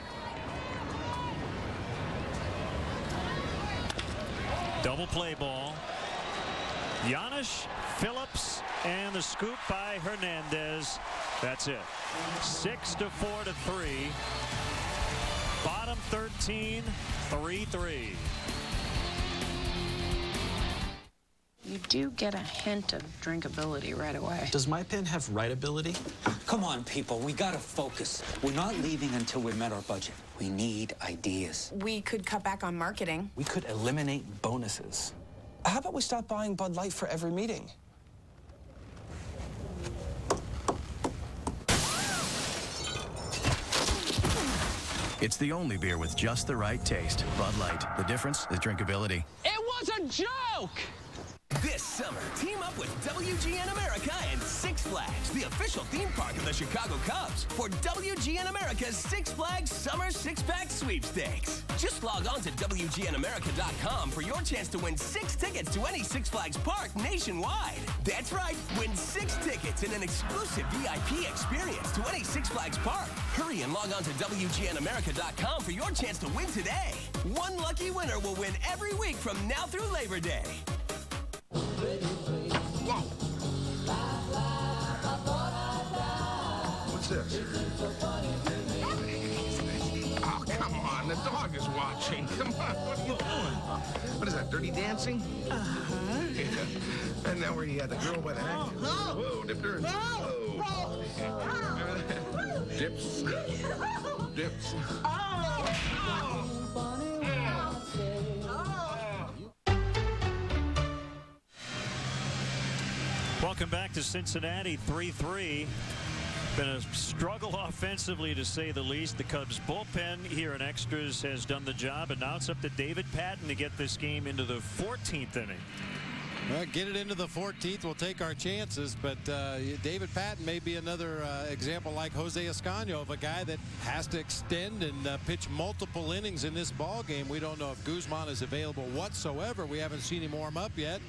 Double play ball. Giannis, Phillips, and the scoop by Hernandez. That's it. 6-4 to 3. Bottom 13, 3-3. You do get a hint of drinkability right away. Does my pen have writability? Come on, people. We gotta focus. We're not leaving until we've met our budget. We need ideas. We could cut back on marketing. We could eliminate bonuses. How about we stop buying Bud Light for every meeting? It's the only beer with just the right taste. Bud Light. The difference is drinkability. It was a joke! This summer, team up with WGN America and Six Flags, the official theme park of the Chicago Cubs, for WGN America's Six Flags Summer Six-Pack Sweepstakes. Just log on to WGNAmerica.com for your chance to win 6 tickets to any Six Flags park nationwide. That's right, win 6 tickets and an exclusive VIP experience to any Six Flags park. Hurry and log on to WGNAmerica.com for your chance to win today. One lucky winner will win every week from now through Labor Day. Whoa. What's this? Oh, come on. The dog is watching. Come on. What are you doing? What is that, Dirty Dancing? Uh-huh. Yeah. And now where you had the girl by the neck. Whoa, dipped her. Whoa. Dips. Dips. Welcome back to Cincinnati. 3-3. Been a struggle offensively, to say the least. The Cubs bullpen here in extras has done the job, and now it's up to David Patton to get this game into the 14th inning. Well, get it into the 14th. We'll take our chances, but David Patton may be another example like Jose Escanio of a guy that has to extend and pitch multiple innings in this ball game. We don't know if Guzman is available whatsoever. We haven't seen him warm up yet.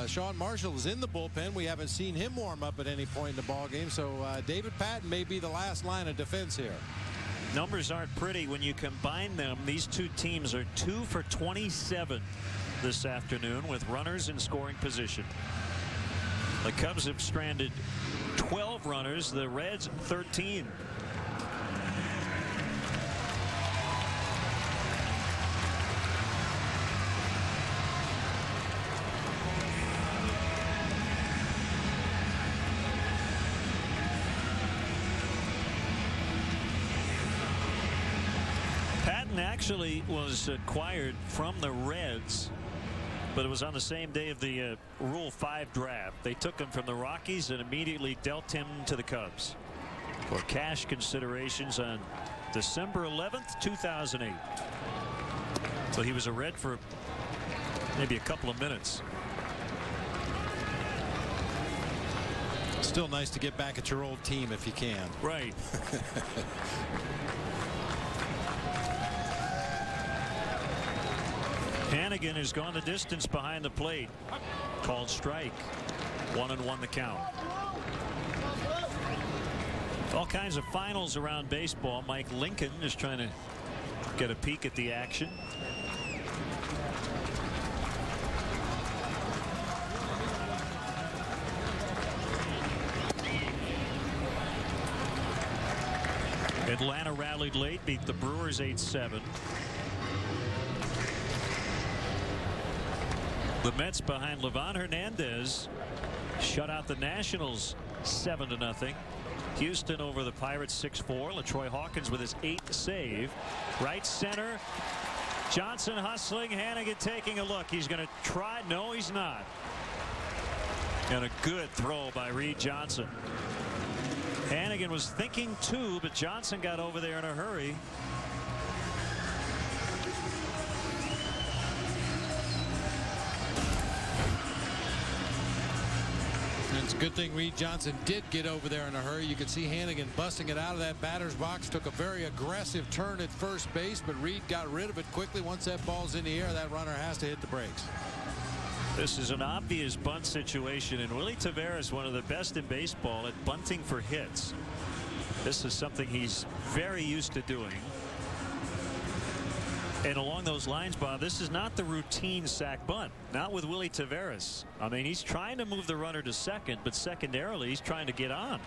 Sean Marshall is in the bullpen. We haven't seen him warm up at any point in the ball game. So David Patton may be the last line of defense here. Numbers aren't pretty when you combine them. These two teams are 2 for 27 this afternoon with runners in scoring position. The Cubs have stranded 12 runners. The Reds 13. Patton actually was acquired from the Reds but it was on the same day of the Rule 5 draft. They took him from the Rockies and immediately dealt him to the Cubs for cash considerations on December 11th, 2008. So he was a Red for maybe a couple of minutes. Still nice to get back at your old team if you can. Right. Hannigan has gone the distance behind the plate. Called strike. 1-1 the count. All kinds of finals around baseball. Mike Lincoln is trying to get a peek at the action. Atlanta rallied late, beat the Brewers 8-7. The Mets behind Livan Hernandez shut out the Nationals 7-0. Houston over the Pirates 6-4. LaTroy Hawkins with his 8th save. Right center. Johnson hustling. Hannigan taking a look. He's going to try. No, he's not. And a good throw by Reed Johnson. Hannigan was thinking too, but Johnson got over there in a hurry. And it's a good thing Reed Johnson did get over there in a hurry. You could see Hannigan busting it out of that batter's box. Took a very aggressive turn at first base, but Reed got rid of it quickly. Once that ball's in the air, that runner has to hit the brakes. This is an obvious bunt situation, and Willie Taveras, one of the best in baseball at bunting for hits. This is something he's very used to doing. And along those lines, Bob, this is not the routine sac bunt. Not with Willie Taveras. I mean, he's trying to move the runner to second, but secondarily, he's trying to get on.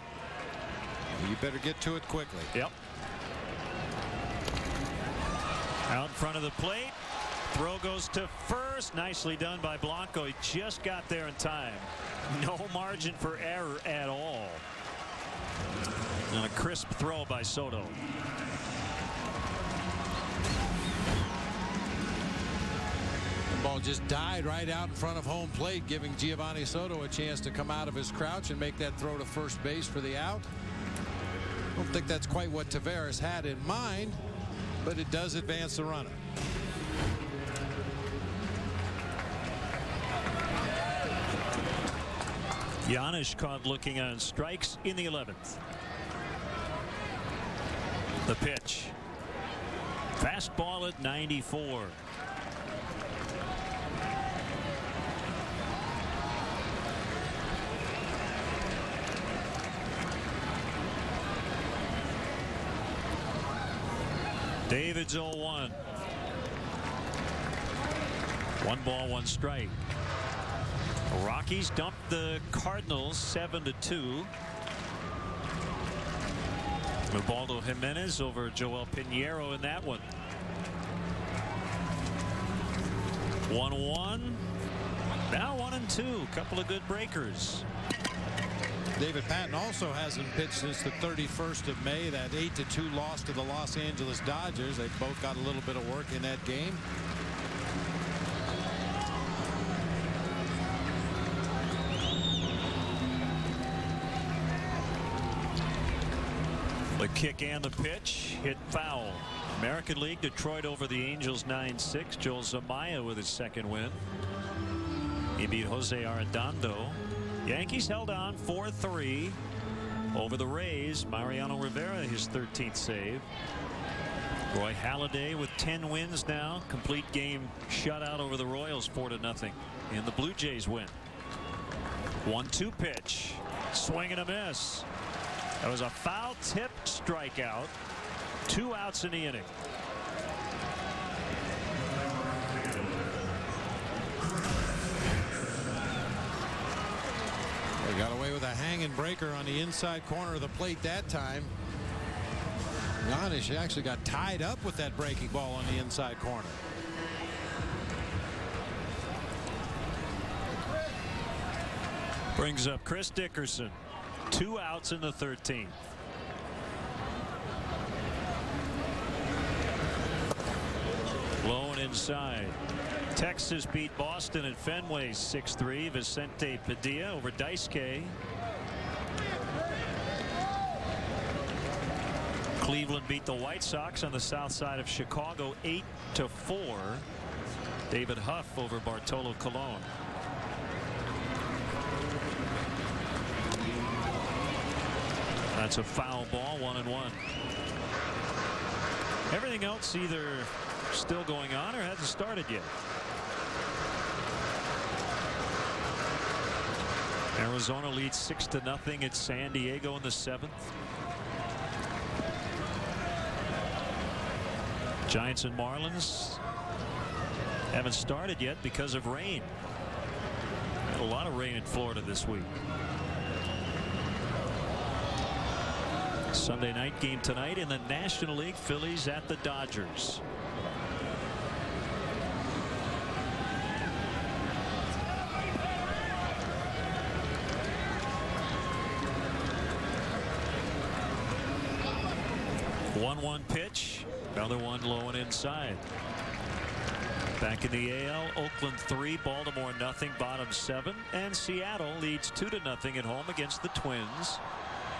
You better get to it quickly. Yep. Out in front of the plate. Throw goes to first. Nicely done by Blanco. He just got there in time. No margin for error at all. And a crisp throw by Soto. The ball just died right out in front of home plate, giving Giovanni Soto a chance to come out of his crouch and make that throw to first base for the out. I don't think that's quite what Taveras had in mind, but it does advance the runner. Giannis caught looking on strikes in the 11th. The pitch. Fastball at 94. David's 0-1. 1 ball, 1 strike. Rockies dumped the Cardinals 7-2. Ubaldo Jimenez over Joel Pinheiro in that one. 1-1. Now 1-2. Couple of good breakers. David Patton also hasn't pitched since the 31st of May. That 8-2 loss to the Los Angeles Dodgers. They both got a little bit of work in that game. The kick and the pitch hit foul. American League, Detroit over the Angels 9-6. Joel Zamaya with his second win. He beat Jose Arredondo. Yankees held on 4-3 over the Rays. Mariano Rivera, his 13th save. Roy Halladay with 10 wins now. Complete game shutout over the Royals 4-0. And the Blue Jays win. 1-2 pitch. Swing and a miss. That was a foul tip strikeout. 2 outs in the inning. They got away with a hanging breaker on the inside corner of the plate that time. Giannis actually got tied up with that breaking ball on the inside corner. Brings up Chris Dickerson. 2 outs in the 13th. Blown inside. Texas beat Boston at Fenway 6-3. Vicente Padilla over Daisuke. Cleveland beat the White Sox on the south side of Chicago 8-4. David Huff over Bartolo Colon. That's a foul ball, 1-1. Everything else either still going on or hasn't started yet. Arizona leads 6-0 at San Diego in the 7th. Giants and Marlins haven't started yet because of rain. Had a lot of rain in Florida this week. Sunday night game tonight in the National League. Phillies at the Dodgers. One pitch. Another one low and inside. Back in the AL, Oakland 3, Baltimore nothing, bottom 7, and Seattle leads 2-0 at home against the Twins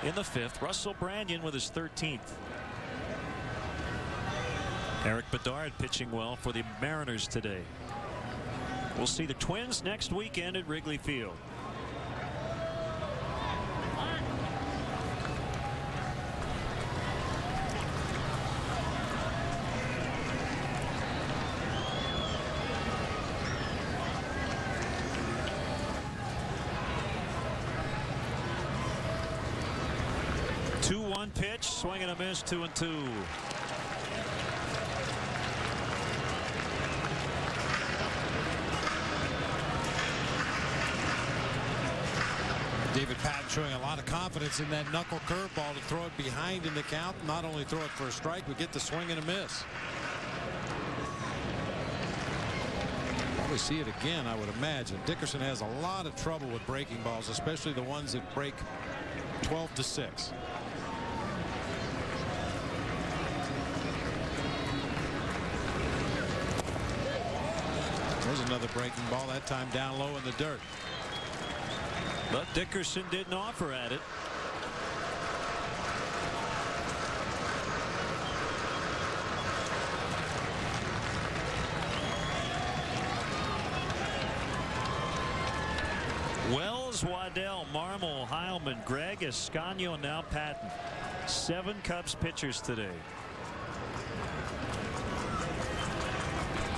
in the 5th. Russell Branyan with his 13th. Eric Bedard pitching well for the Mariners today. We'll see the Twins next weekend at Wrigley Field. Pitch, swing and a miss, 2-2. David Patton showing a lot of confidence in that knuckle curveball to throw it behind in the count. Not only throw it for a strike, but get the swing and a miss. Probably see it again, I would imagine. Dickerson has a lot of trouble with breaking balls, especially the ones that break 12-6. There's another breaking ball, that time down low in the dirt. But Dickerson didn't offer at it. Wells, Waddell, Marmol, Heilman, Gregg, Escanio, now Patton. 7 Cubs pitchers today.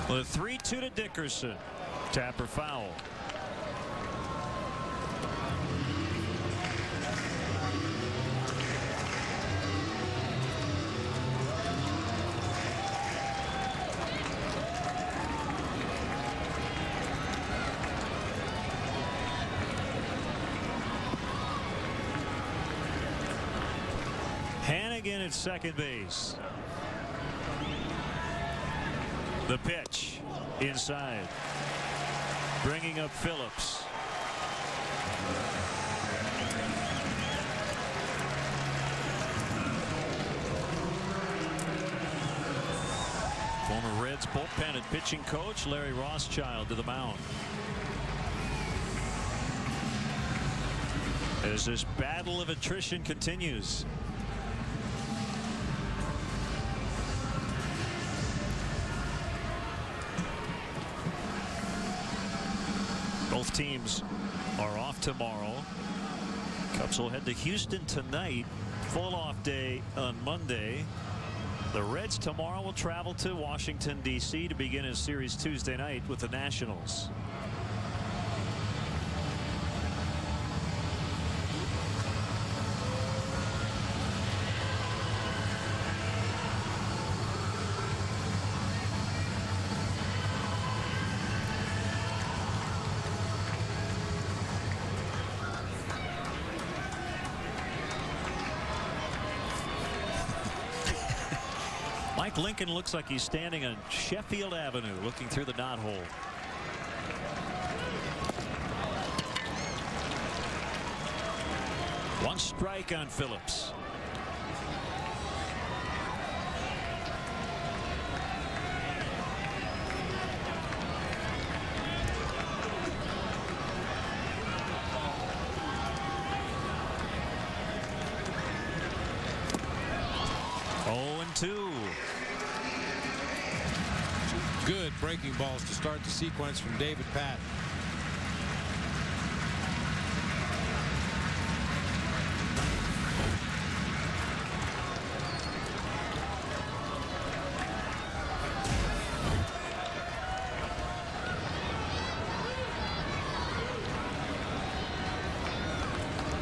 With a 3-2 to Dickerson. Tapper foul. Hannigan at second base. The pitch inside, bringing up Phillips. Former Reds bullpen and pitching coach Larry Rothschild to the mound. As this battle of attrition continues. Both teams are off tomorrow. Cubs will head to Houston tonight. Full off day on Monday. The Reds tomorrow will travel to Washington, D.C. to begin a series Tuesday night with the Nationals. Mike Lincoln looks like he's standing on Sheffield Avenue looking through the knothole. One strike on Phillips. 0-2. Good breaking balls to start the sequence from David Patton.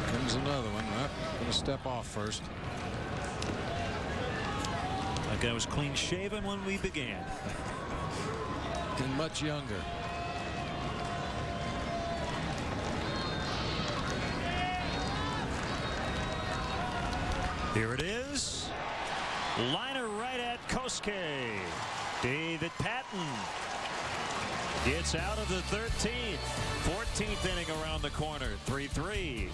Comes another one. Going to step off first. That guy was clean shaven when we began. And much younger. Here it is. Liner right at Kosuke. David Patton gets out of the 13th. 14th inning around the corner. 3-3.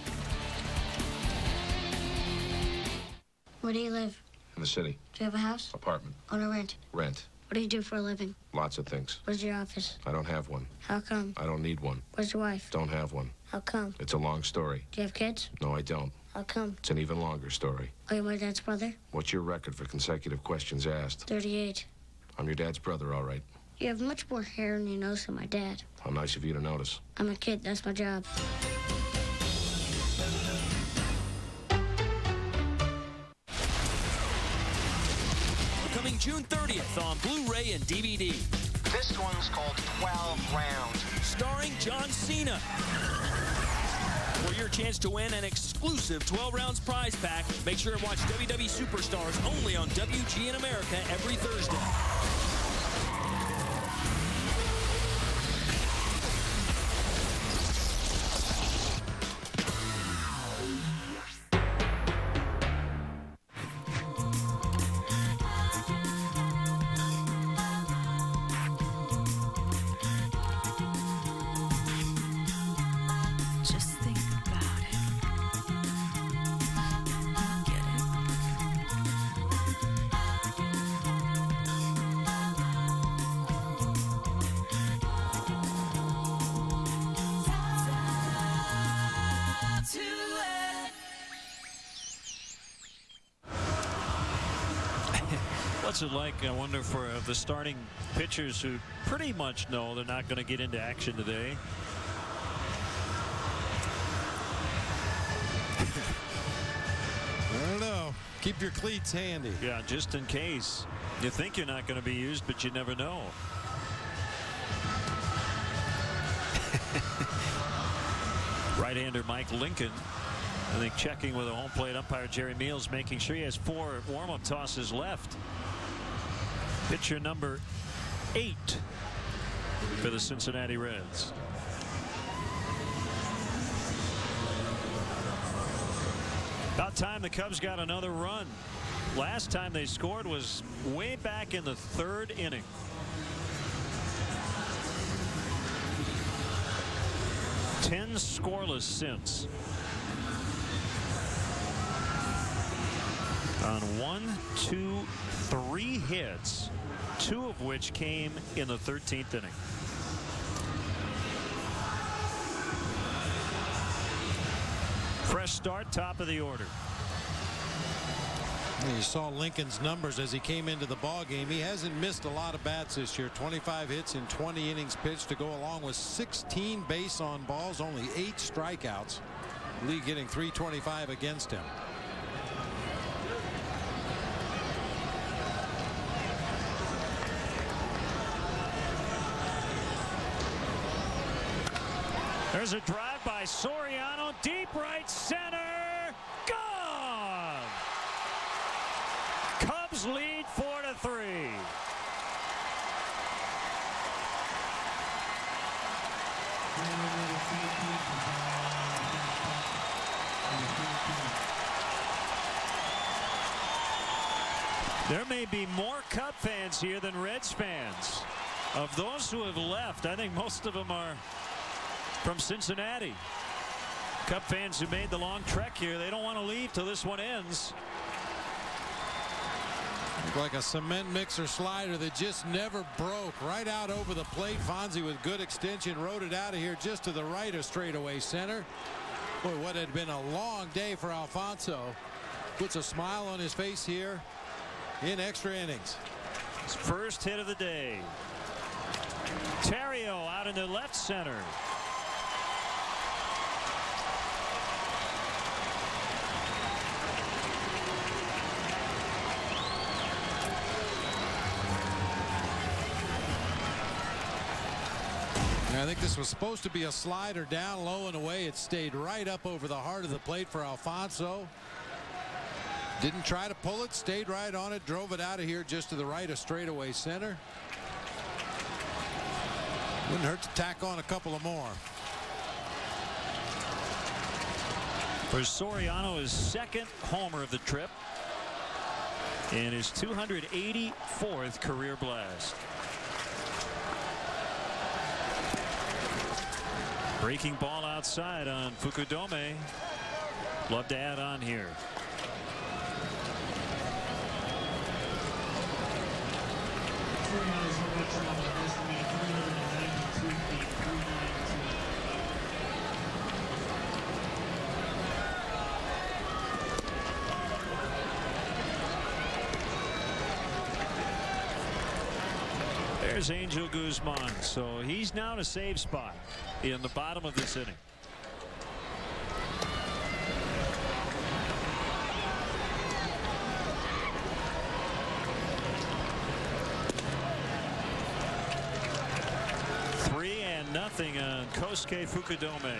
Where do you live? In the city. Do you have a house? Apartment. Own or rent? Rent. What do you do for a living? Lots of things. Where's your office? I don't have one. How come? I don't need one. Where's your wife? Don't have one. How come? It's a long story. Do you have kids? No, I don't. How come? It's an even longer story. Are you my dad's brother? What's your record for consecutive questions asked? 38. I'm your dad's brother, all right. You have much more hair on your nose than my dad. How nice of you to notice. I'm a kid. That's my job. Coming June 30th on Blu-ray and DVD. This one's called 12 Rounds. Starring John Cena. For your chance to win an exclusive 12 rounds prize pack, make sure to watch WWE Superstars only on WGN America every Thursday. Just think about it. You'll get it. What's it like, I wonder, for the starting pitchers who pretty much know they're not going to get into action today? I don't know. Keep your cleats handy. Yeah, just in case. You think you're not going to be used, but you never know. Right-hander Mike Lincoln, I think, checking with a home plate umpire Jerry Meals, making sure he has 4 warm-up tosses left. Pitcher number 8 for the Cincinnati Reds. About time the Cubs got another run. Last time they scored was way back in the 3rd inning. Ten scoreless since. On 1, 2, 3 hits, 2 of which came in the 13th inning. Fresh start, top of the order. You saw Lincoln's numbers as he came into the ball game. He hasn't missed a lot of bats this year. 25 hits in 20 innings pitched to go along with 16 base on balls, only 8 strikeouts. Lee getting 325 against him. There's a drive by Soriano, deep right center. Gone! Cubs lead 4-3. There may be more Cub fans here than Reds fans. Of those who have left, I think most of them are from Cincinnati. Cub fans who made the long trek here, they don't want to leave till this one ends. Looked like a cement mixer slider that just never broke. Right out over the plate. Fonzie with good extension rode it out of here just to the right of straightaway center. Boy, what had been a long day for Alfonso. Puts a smile on his face here in extra innings. His first hit of the day. Terrio out into left center. I think this was supposed to be a slider down low and away. It stayed right up over the heart of the plate for Alfonso. Didn't try to pull it, stayed right on it, drove it out of here just to the right of straightaway center. Wouldn't hurt to tack on a couple of more. For Soriano, his second homer of the trip and his 284th career blast. Breaking ball outside on Fukudome. Love to add on here. There's Angel Guzman. So he's now in a save spot in the bottom of this inning. Nothing on Kosuke Fukudome.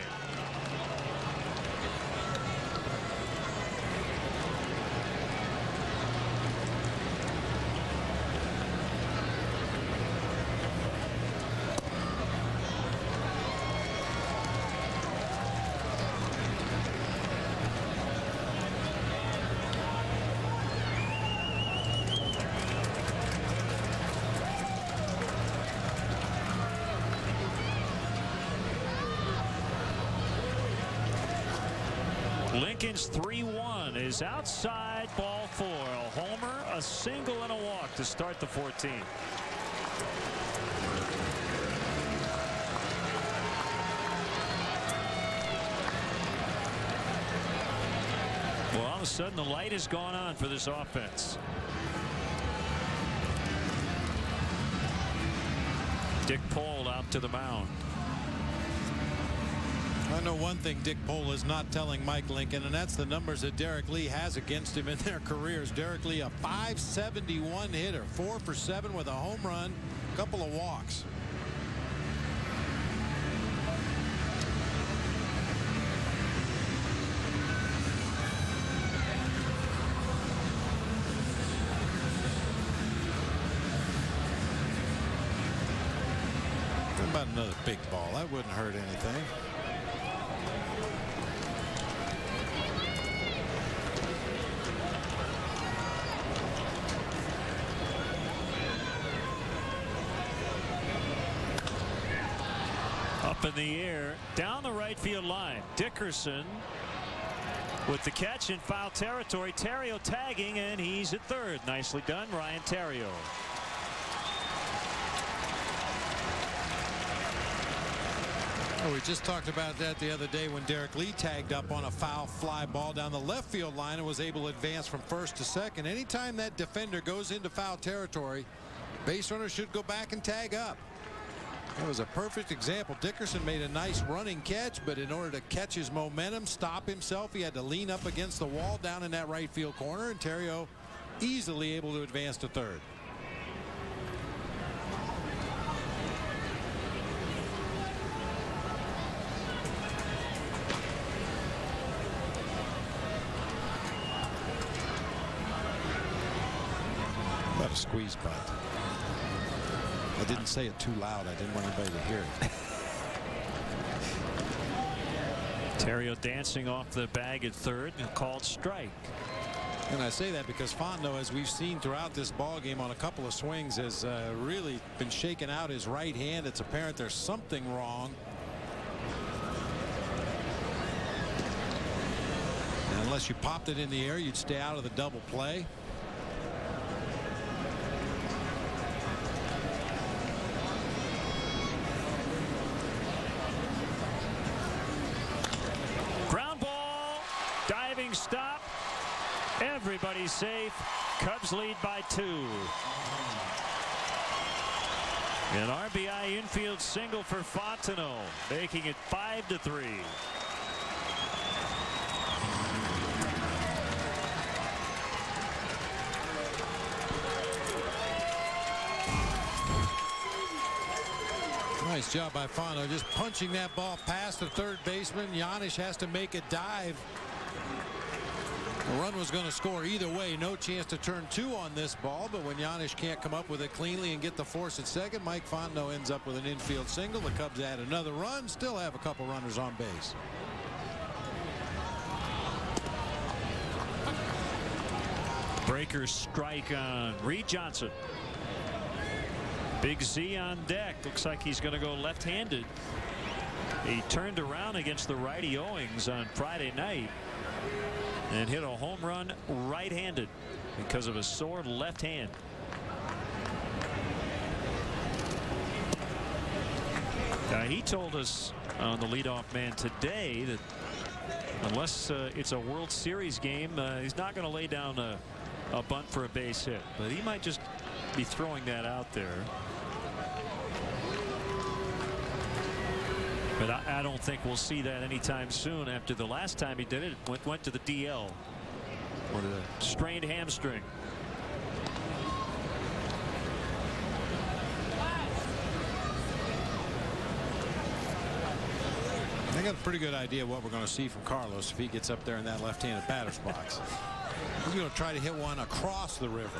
Lincoln's 3-1 is outside, ball 4. A homer, a single, and a walk to start the 14th. Well, all of a sudden the light has gone on for this offense. Dick Pole out to the mound. I know one thing Dick Pole is not telling Mike Lincoln, and that's the numbers that Derek Lee has against him in their careers. Derek Lee, a .571 hitter, 4 for 7 with a home run, a couple of walks. What about another big ball? That wouldn't hurt anything. Up in the air, down the right field line. Dickerson with the catch in foul territory. Terrio tagging, and he's at third. Nicely done, Ryan Terrio. Oh, we just talked about that the other day when Derek Lee tagged up on a foul fly ball down the left field line and was able to advance from first to second. Anytime that defender goes into foul territory, base runner should go back and tag up. That was a perfect example. Dickerson made a nice running catch, but in order to catch his momentum, stop himself, he had to lean up against the wall down in that right field corner, and Terrio easily able to advance to third. About a squeeze bunt. I didn't say it too loud. I didn't want anybody to hear it. Terrio dancing off the bag at third, and called strike. And I say that because Fontenot, as we've seen throughout this ball game on a couple of swings, has really been shaking out his right hand. It's apparent there's something wrong. And unless you popped it in the air, you'd stay out of the double play. Everybody's safe. Cubs lead by 2. An RBI infield single for Fontenot, making it 5-3. Nice job by Fontenot, just punching that ball past the third baseman. Giannis has to make a dive. The run was going to score either way. No chance to turn 2 on this ball, but when Giannis can't come up with it cleanly and get the force at second, Mike Fontenot ends up with an infield single. The Cubs add another run, still have a couple runners on base. Breaker strike on Reed Johnson. Big Z on deck. Looks like he's going to go left-handed. He turned around against the righty Owings on Friday night and hit a home run right-handed because of a sore left hand. He told us on the leadoff man today that unless it's a World Series game, he's not going to lay down a bunt for a base hit, but he might just be throwing that out there. But I don't think we'll see that anytime soon. After the last time he did it, went to the DL or the strained hamstring. I got a pretty good idea of what we're going to see from Carlos if he gets up there in that left-handed batter's box. He's going to try to hit one across the river.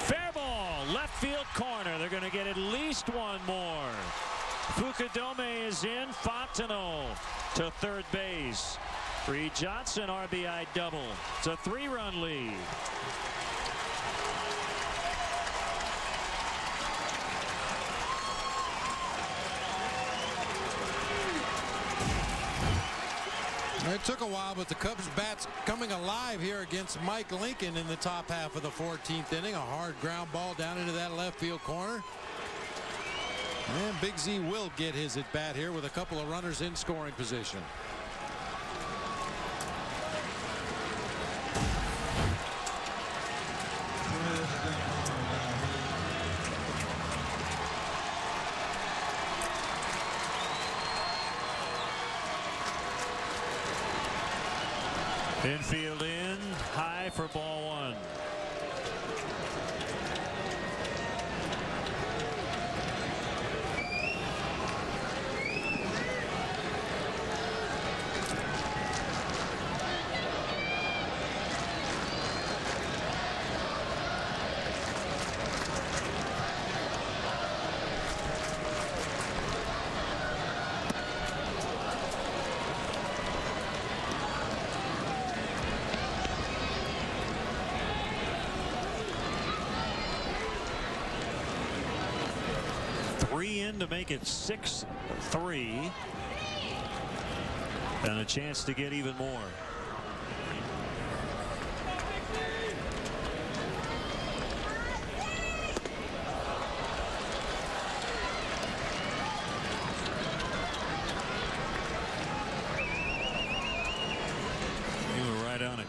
Fair ball, left field corner. They're going to get at least one more. Fukudome is in. Fontenot to third base. Reed Johnson RBI double. It's a 3-run lead. It took a while, but the Cubs bats coming alive here against Mike Lincoln in the top half of the 14th inning. A hard ground ball down into that left field corner. And Big Z will get his at bat here with a couple of runners in scoring position. Infield in, high for ball 1. To make it 6-3 and a chance to get even more. You were right on it.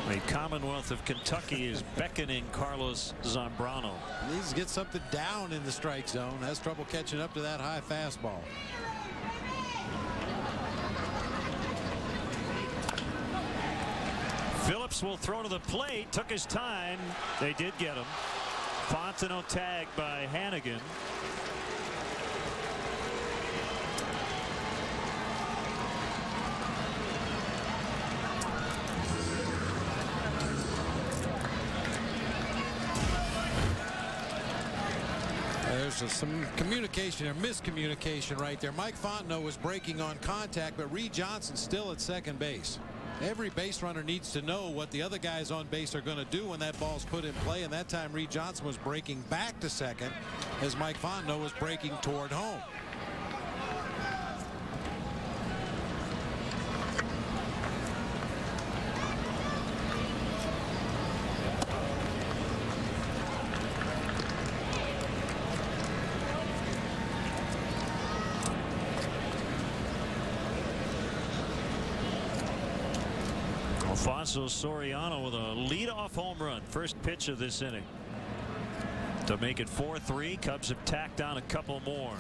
The Commonwealth of Kentucky is beckoning Carlos Zambrano. He needs to get something down in the strike zone. Has trouble catching up to that high fastball. Phillips will throw to the plate. Took his time. They did get him. Fontenot tagged by Hannigan. There's some communication or miscommunication right there. Mike Fontenot was breaking on contact, but Reed Johnson still at second base. Every base runner needs to know what the other guys on base are going to do when that ball's put in play, and that time Reed Johnson was breaking back to second as Mike Fontenot was breaking toward home. Alfonso Soriano with a leadoff home run. First pitch of this inning. To make it 4-3, Cubs have tacked on a couple more.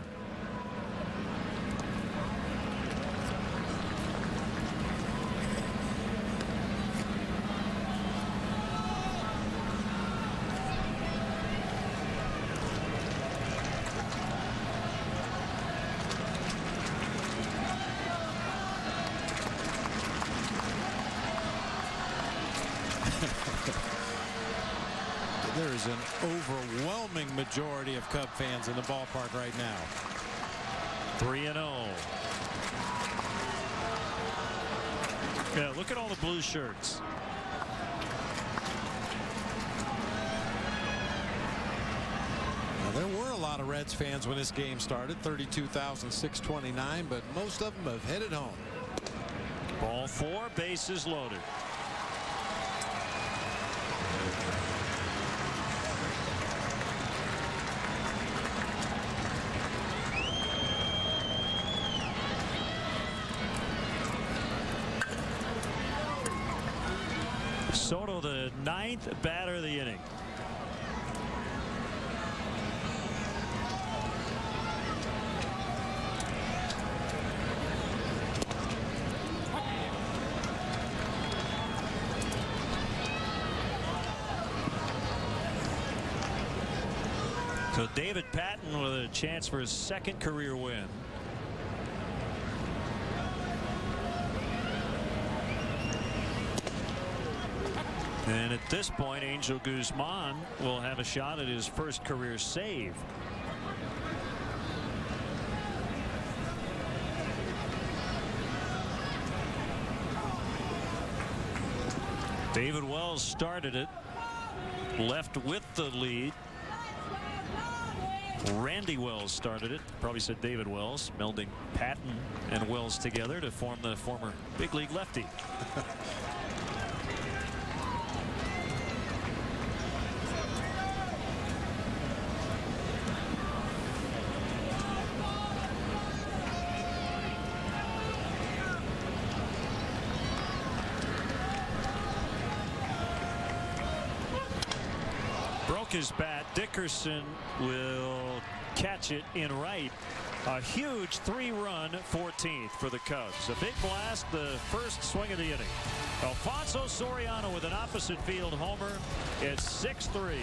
There's an overwhelming majority of Cub fans in the ballpark right now. 3-0. Yeah, look at all the blue shirts. Now, there were a lot of Reds fans when this game started, 32,629, but most of them have headed home. Ball 4, bases loaded. Soto, the 9th batter of the inning. So David Patton with a chance for his 2nd career win. And at this point, Angel Guzman will have a shot at his 1st career save. David Wells started it, left with the lead. Randy Wells started it. Probably said David Wells, melding Patton and Wells together to form the former big league lefty. His bat. Dickerson will catch it in right. A huge 3-run 14th for the Cubs. A big blast, the first swing of the inning. Alfonso Soriano with an opposite field homer. It's 6-3.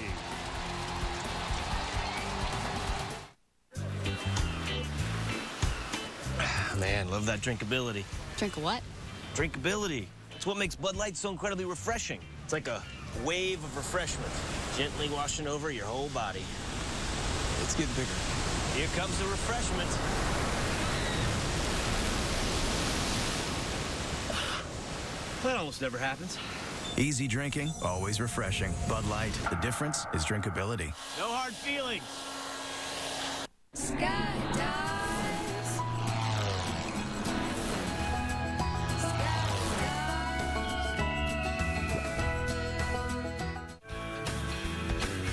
Man, love that drinkability. Drink a what? Drinkability. It's what makes Bud Light so incredibly refreshing. It's like a wave of refreshment, gently washing over your whole body. It's getting bigger. Here comes the refreshment. That almost never happens. Easy drinking, always refreshing. Bud Light, the difference is drinkability. No hard feelings.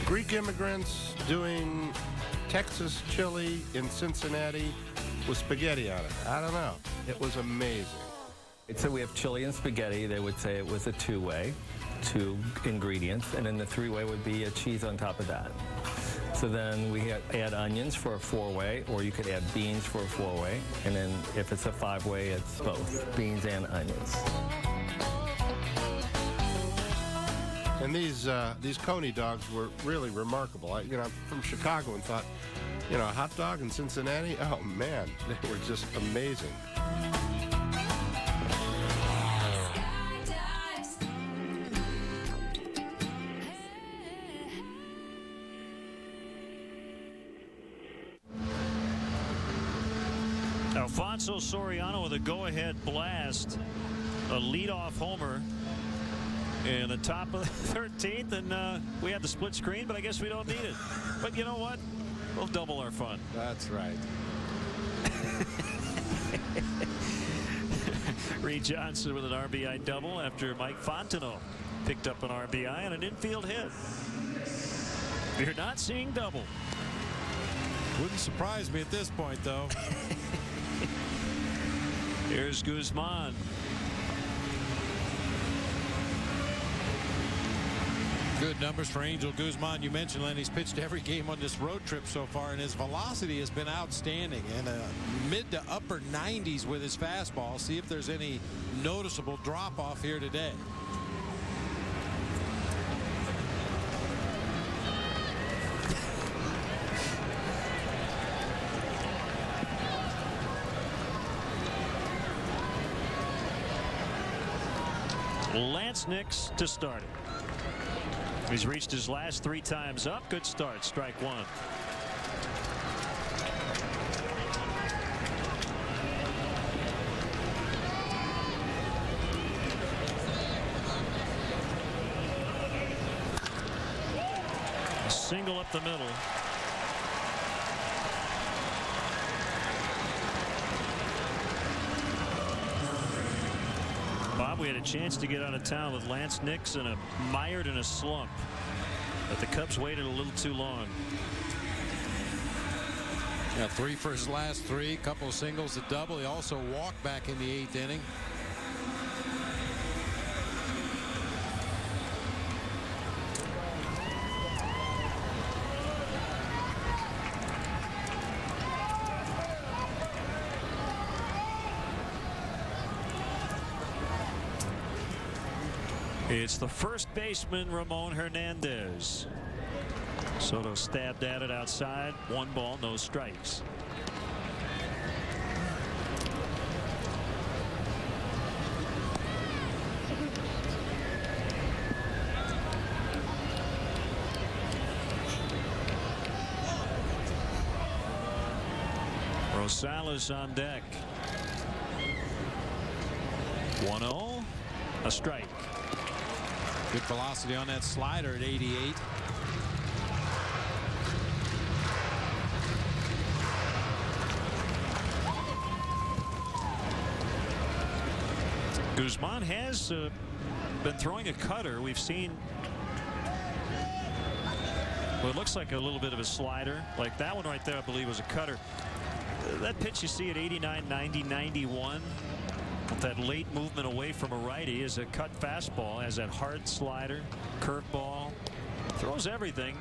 Greek immigrants doing Texas chili in Cincinnati with spaghetti on it. I don't know. It was amazing. So we have chili and spaghetti. They would say it was a 2-way, 2 ingredients, and then the 3-way would be a cheese on top of that. So then we add onions for a 4-way, or you could add beans for a 4-way, and then if it's a 5-way, it's both beans and onions. And these Coney dogs were really remarkable. I'm from Chicago and thought, a hot dog in Cincinnati? Oh, man, they were just amazing. Alfonso Soriano with a go-ahead blast, a leadoff homer in the top of the 13th, and we had the split screen, but I guess we don't need it. But you know what? We'll double our fun. That's right. Reed Johnson with an RBI double after Mike Fontenot picked up an RBI and an infield hit. You're not seeing double. Wouldn't surprise me at this point, though. Here's Guzman. Good numbers for Angel Guzman. You mentioned, Len, he's pitched every game on this road trip so far, and his velocity has been outstanding. And mid to upper 90s with his fastball. See if there's any noticeable drop-off here today. Lance Nix to start it. He's reached his last 3 times up. Good start. Strike 1. A single up the middle. Bob, we had a chance to get out of town with Lance Nix and mired in a slump, but the Cubs waited a little too long. Yeah, 3 for his last 3, couple of singles, a double. He also walked back in the 8th inning. It's the first baseman, Ramon Hernandez. Soto stabbed at it outside. 1 ball, no strikes. Rosales on deck. 1-0, a strike. Good velocity on that slider at 88. Guzman has been throwing a cutter. We've seen what it looks like a little bit of a slider. Like that one right there, I believe, was a cutter. That pitch you see at 89, 90, 91. With that late movement away from a righty is a cut fastball, has that hard slider, curveball, throws everything.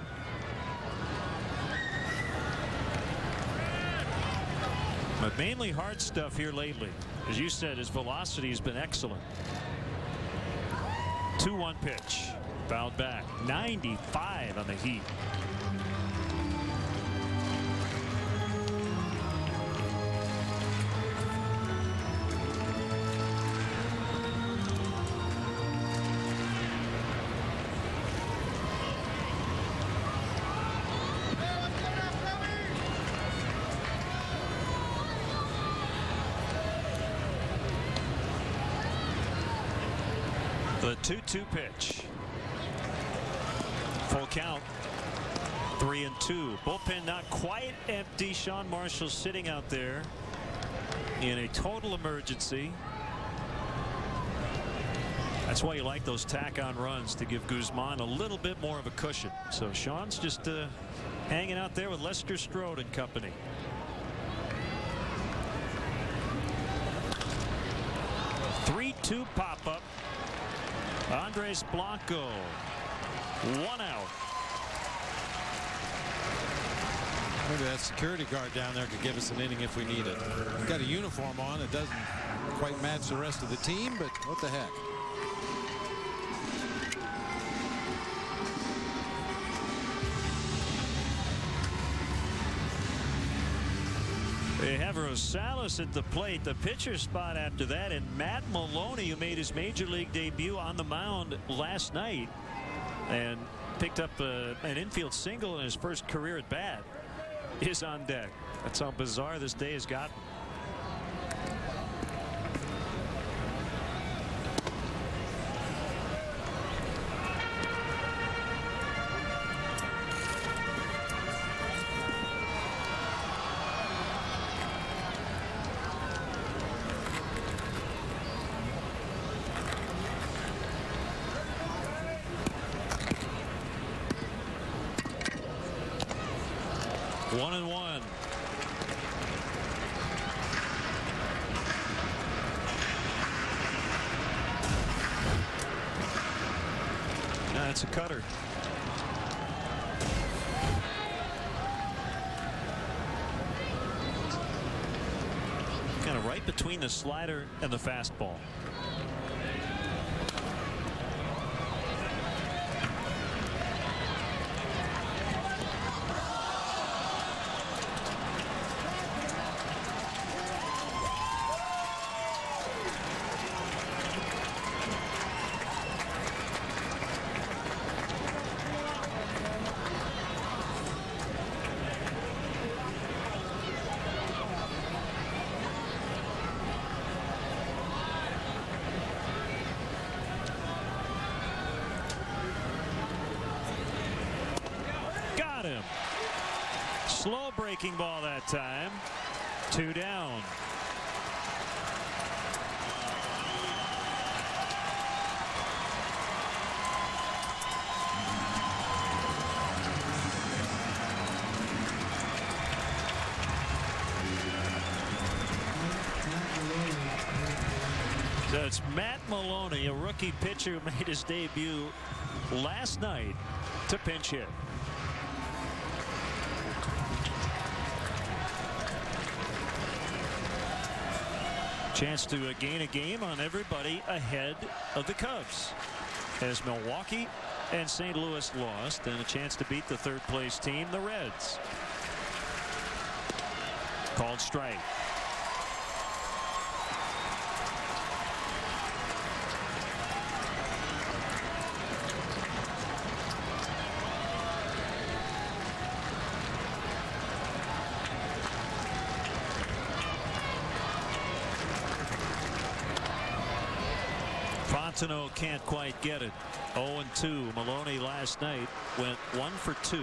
But mainly hard stuff here lately. As you said, his velocity has been excellent. 2-1 pitch, fouled back. 95 on the Heat. The 2-2 pitch. Full count. 3-2. Bullpen not quite empty. Sean Marshall sitting out there in a total emergency. That's why you like those tack-on runs, to give Guzman a little bit more of a cushion. So Sean's just hanging out there with Lester Strode and company. Pop-up. Andres Blanco. 1 out. Maybe that security guard down there could give us an inning if we need it. Got a uniform on. It doesn't quite match the rest of the team, but what the heck. They have Rosales at the plate. The pitcher spot after that, and Matt Maloney, who made his major league debut on the mound last night and picked up an infield single in his first career at bat, is on deck. That's how bizarre this day has gotten. That's a cutter. right between the slider and the fastball. Slow breaking ball that time. 2 down. That's Matt Maloney, a rookie pitcher who made his debut last night to pinch hit. Chance to gain a game on everybody ahead of the Cubs as Milwaukee and St. Louis lost, and a chance to beat the third-place team, the Reds. Called strike. Fontenot can't quite get it. 0-2. Maloney last night went 1 for 2.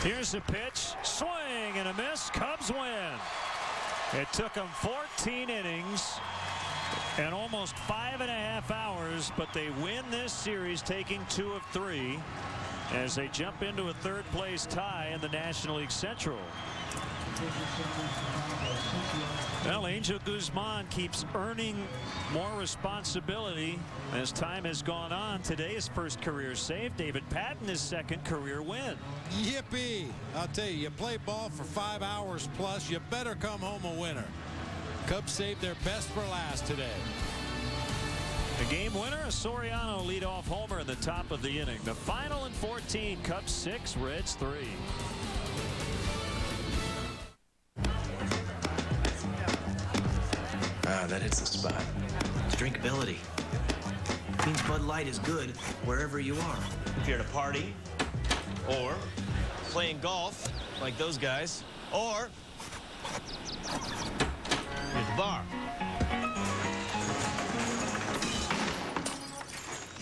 Here's a pitch, swing and a miss. Cubs win. It took them 14 innings and almost 5.5 hours, but they win this series, taking 2 of 3 as they jump into a third-place tie in the National League Central. Well, Angel Guzman keeps earning more responsibility as time has gone on. Today, his first career save. David Patton, his second career win. Yippee! I'll tell you, you play ball for 5 hours plus, you better come home a winner. Cubs saved their best for last today. The game winner, a Soriano leadoff homer in the top of the inning. The final in 14, Cubs 6, Reds 3. That hits the spot. It's drinkability. It means Bud Light is good wherever you are. If you're at a party, or playing golf, like those guys, or at the bar.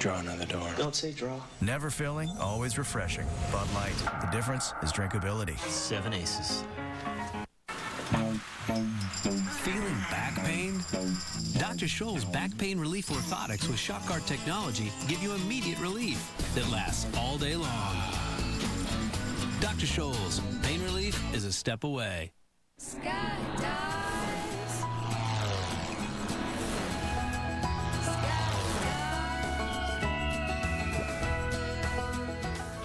Drawing on the door. Don't say draw. Never filling, always refreshing. Bud Light. The difference is drinkability. 7 aces. Feeling back pain? Dr. Scholl's back pain relief orthotics with shock guard technology give you immediate relief that lasts all day long. Dr. Scholl's pain relief is a step away.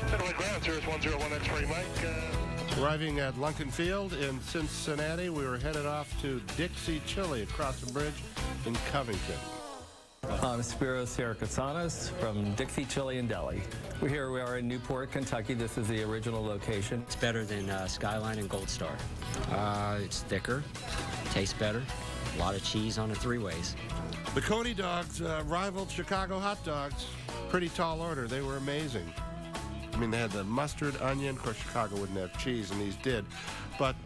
Federal ground, 0101 X-ray Mike. Arriving at Lunken Field in Cincinnati, we were headed off to Dixie Chili across the bridge in Covington. I'm Spiros Sirakatsanis from Dixie Chili in Delhi. We are in Newport, Kentucky. This is the original location. It's better than Skyline and Gold Star. It's thicker, tastes better, a lot of cheese on the 3-ways. The Cody Dogs rivaled Chicago hot dogs. Pretty tall order. They were amazing. I mean, they had the mustard, onion. Of course, Chicago wouldn't have cheese, and these did. But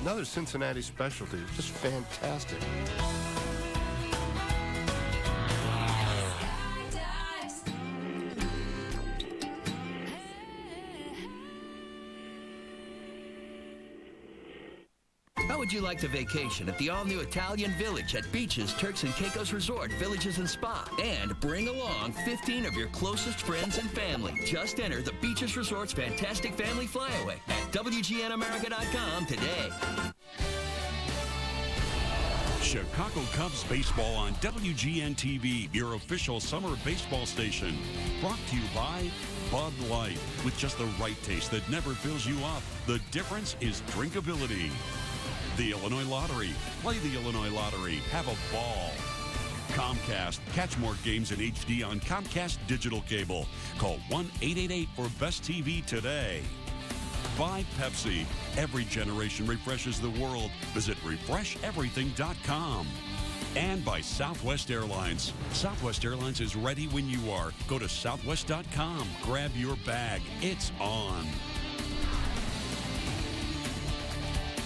another Cincinnati specialty. Just fantastic. would you like to vacation at the all-new Italian Village at Beaches, Turks and Caicos Resort, Villages and Spa? And bring along 15 of your closest friends and family. Just enter the Beaches Resort's fantastic family flyaway at WGNAmerica.com today. Chicago Cubs baseball on WGN TV, your official summer baseball station. Brought to you by Bud Light. With just the right taste that never fills you up, the difference is drinkability. The Illinois Lottery. Play the Illinois Lottery. Have a ball. Comcast. Catch more games in HD on Comcast Digital Cable. Call 1-888-4BEST-TV today. By Pepsi. Every generation refreshes the world. Visit refresheverything.com. And by Southwest Airlines. Southwest Airlines is ready when you are. Go to southwest.com. Grab your bag. It's on.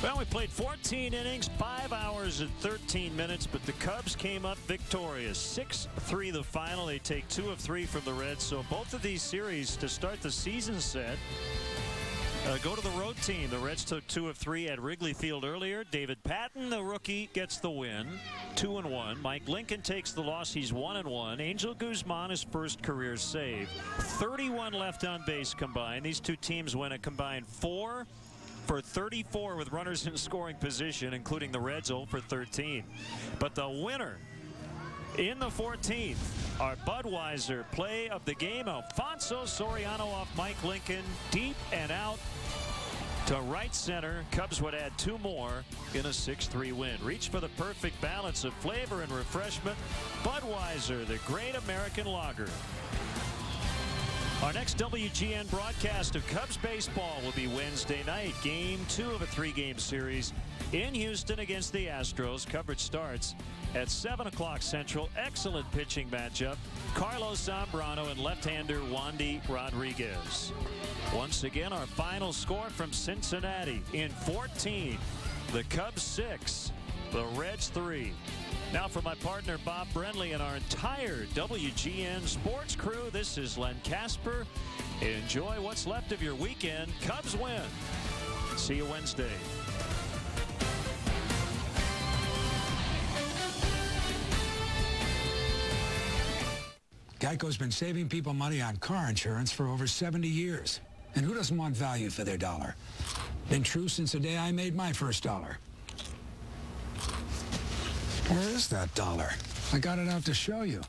Well, we played 14 innings, 5 hours and 13 minutes, but the Cubs came up victorious. 6-3 the final. They take 2 of 3 from the Reds. So both of these series to start the season set go to the road team. The Reds took 2 of 3 at Wrigley Field earlier. David Patton, the rookie, gets the win, 2-1. Mike Lincoln takes the loss. He's 1-1. Angel Guzman, his first career save. 31 left on base combined. These two teams went a combined 4 for 34 with runners in scoring position, including the Reds 0 for 13. But the winner in the 14th, our Budweiser play of the game, Alfonso Soriano off Mike Lincoln, deep and out to right center. Cubs would add 2 more in a 6-3 win. Reach for the perfect balance of flavor and refreshment. Budweiser, the great American lager. Our next WGN broadcast of Cubs baseball will be Wednesday night. Game 2 of a 3-game series in Houston against the Astros. Coverage starts at 7 o'clock Central. Excellent pitching matchup. Carlos Zambrano and left-hander Wandy Rodriguez. Once again, our final score from Cincinnati in 14. The Cubs 6, the Reds 3. Now for my partner Bob Brenly and our entire WGN sports crew, this is Len Casper. Enjoy what's left of your weekend. Cubs win. See you Wednesday. Geico's been saving people money on car insurance for over 70 years. And who doesn't want value for their dollar? Been true since the day I made my first dollar. Where is that dollar? I got it out to show you.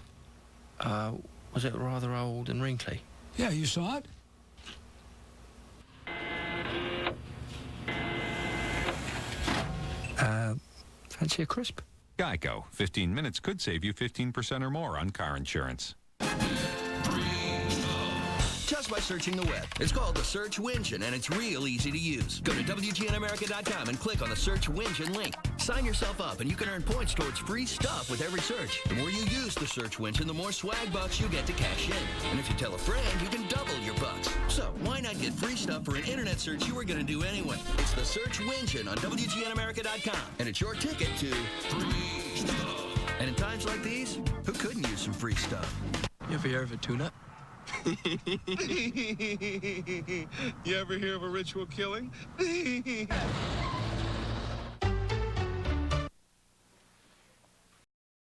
Was it rather old and wrinkly? Yeah, you saw it? Fancy a crisp? Geico. 15 minutes could save you 15% or more on car insurance. Just by searching the web. It's called the Search Wingeon, and it's real easy to use. Go to WGNAmerica.com and click on the Search Wingeon link. Sign yourself up, and you can earn points towards free stuff with every search. The more you use the Search Wingeon, the more swag bucks you get to cash in. And if you tell a friend, you can double your bucks. So why not get free stuff for an internet search you were going to do anyway? It's the Search Wingeon on WGNAmerica.com, and it's your ticket to free stuff. And in times like these, who couldn't use some free stuff? You ever hear of a tune-up? You ever hear of a ritual killing?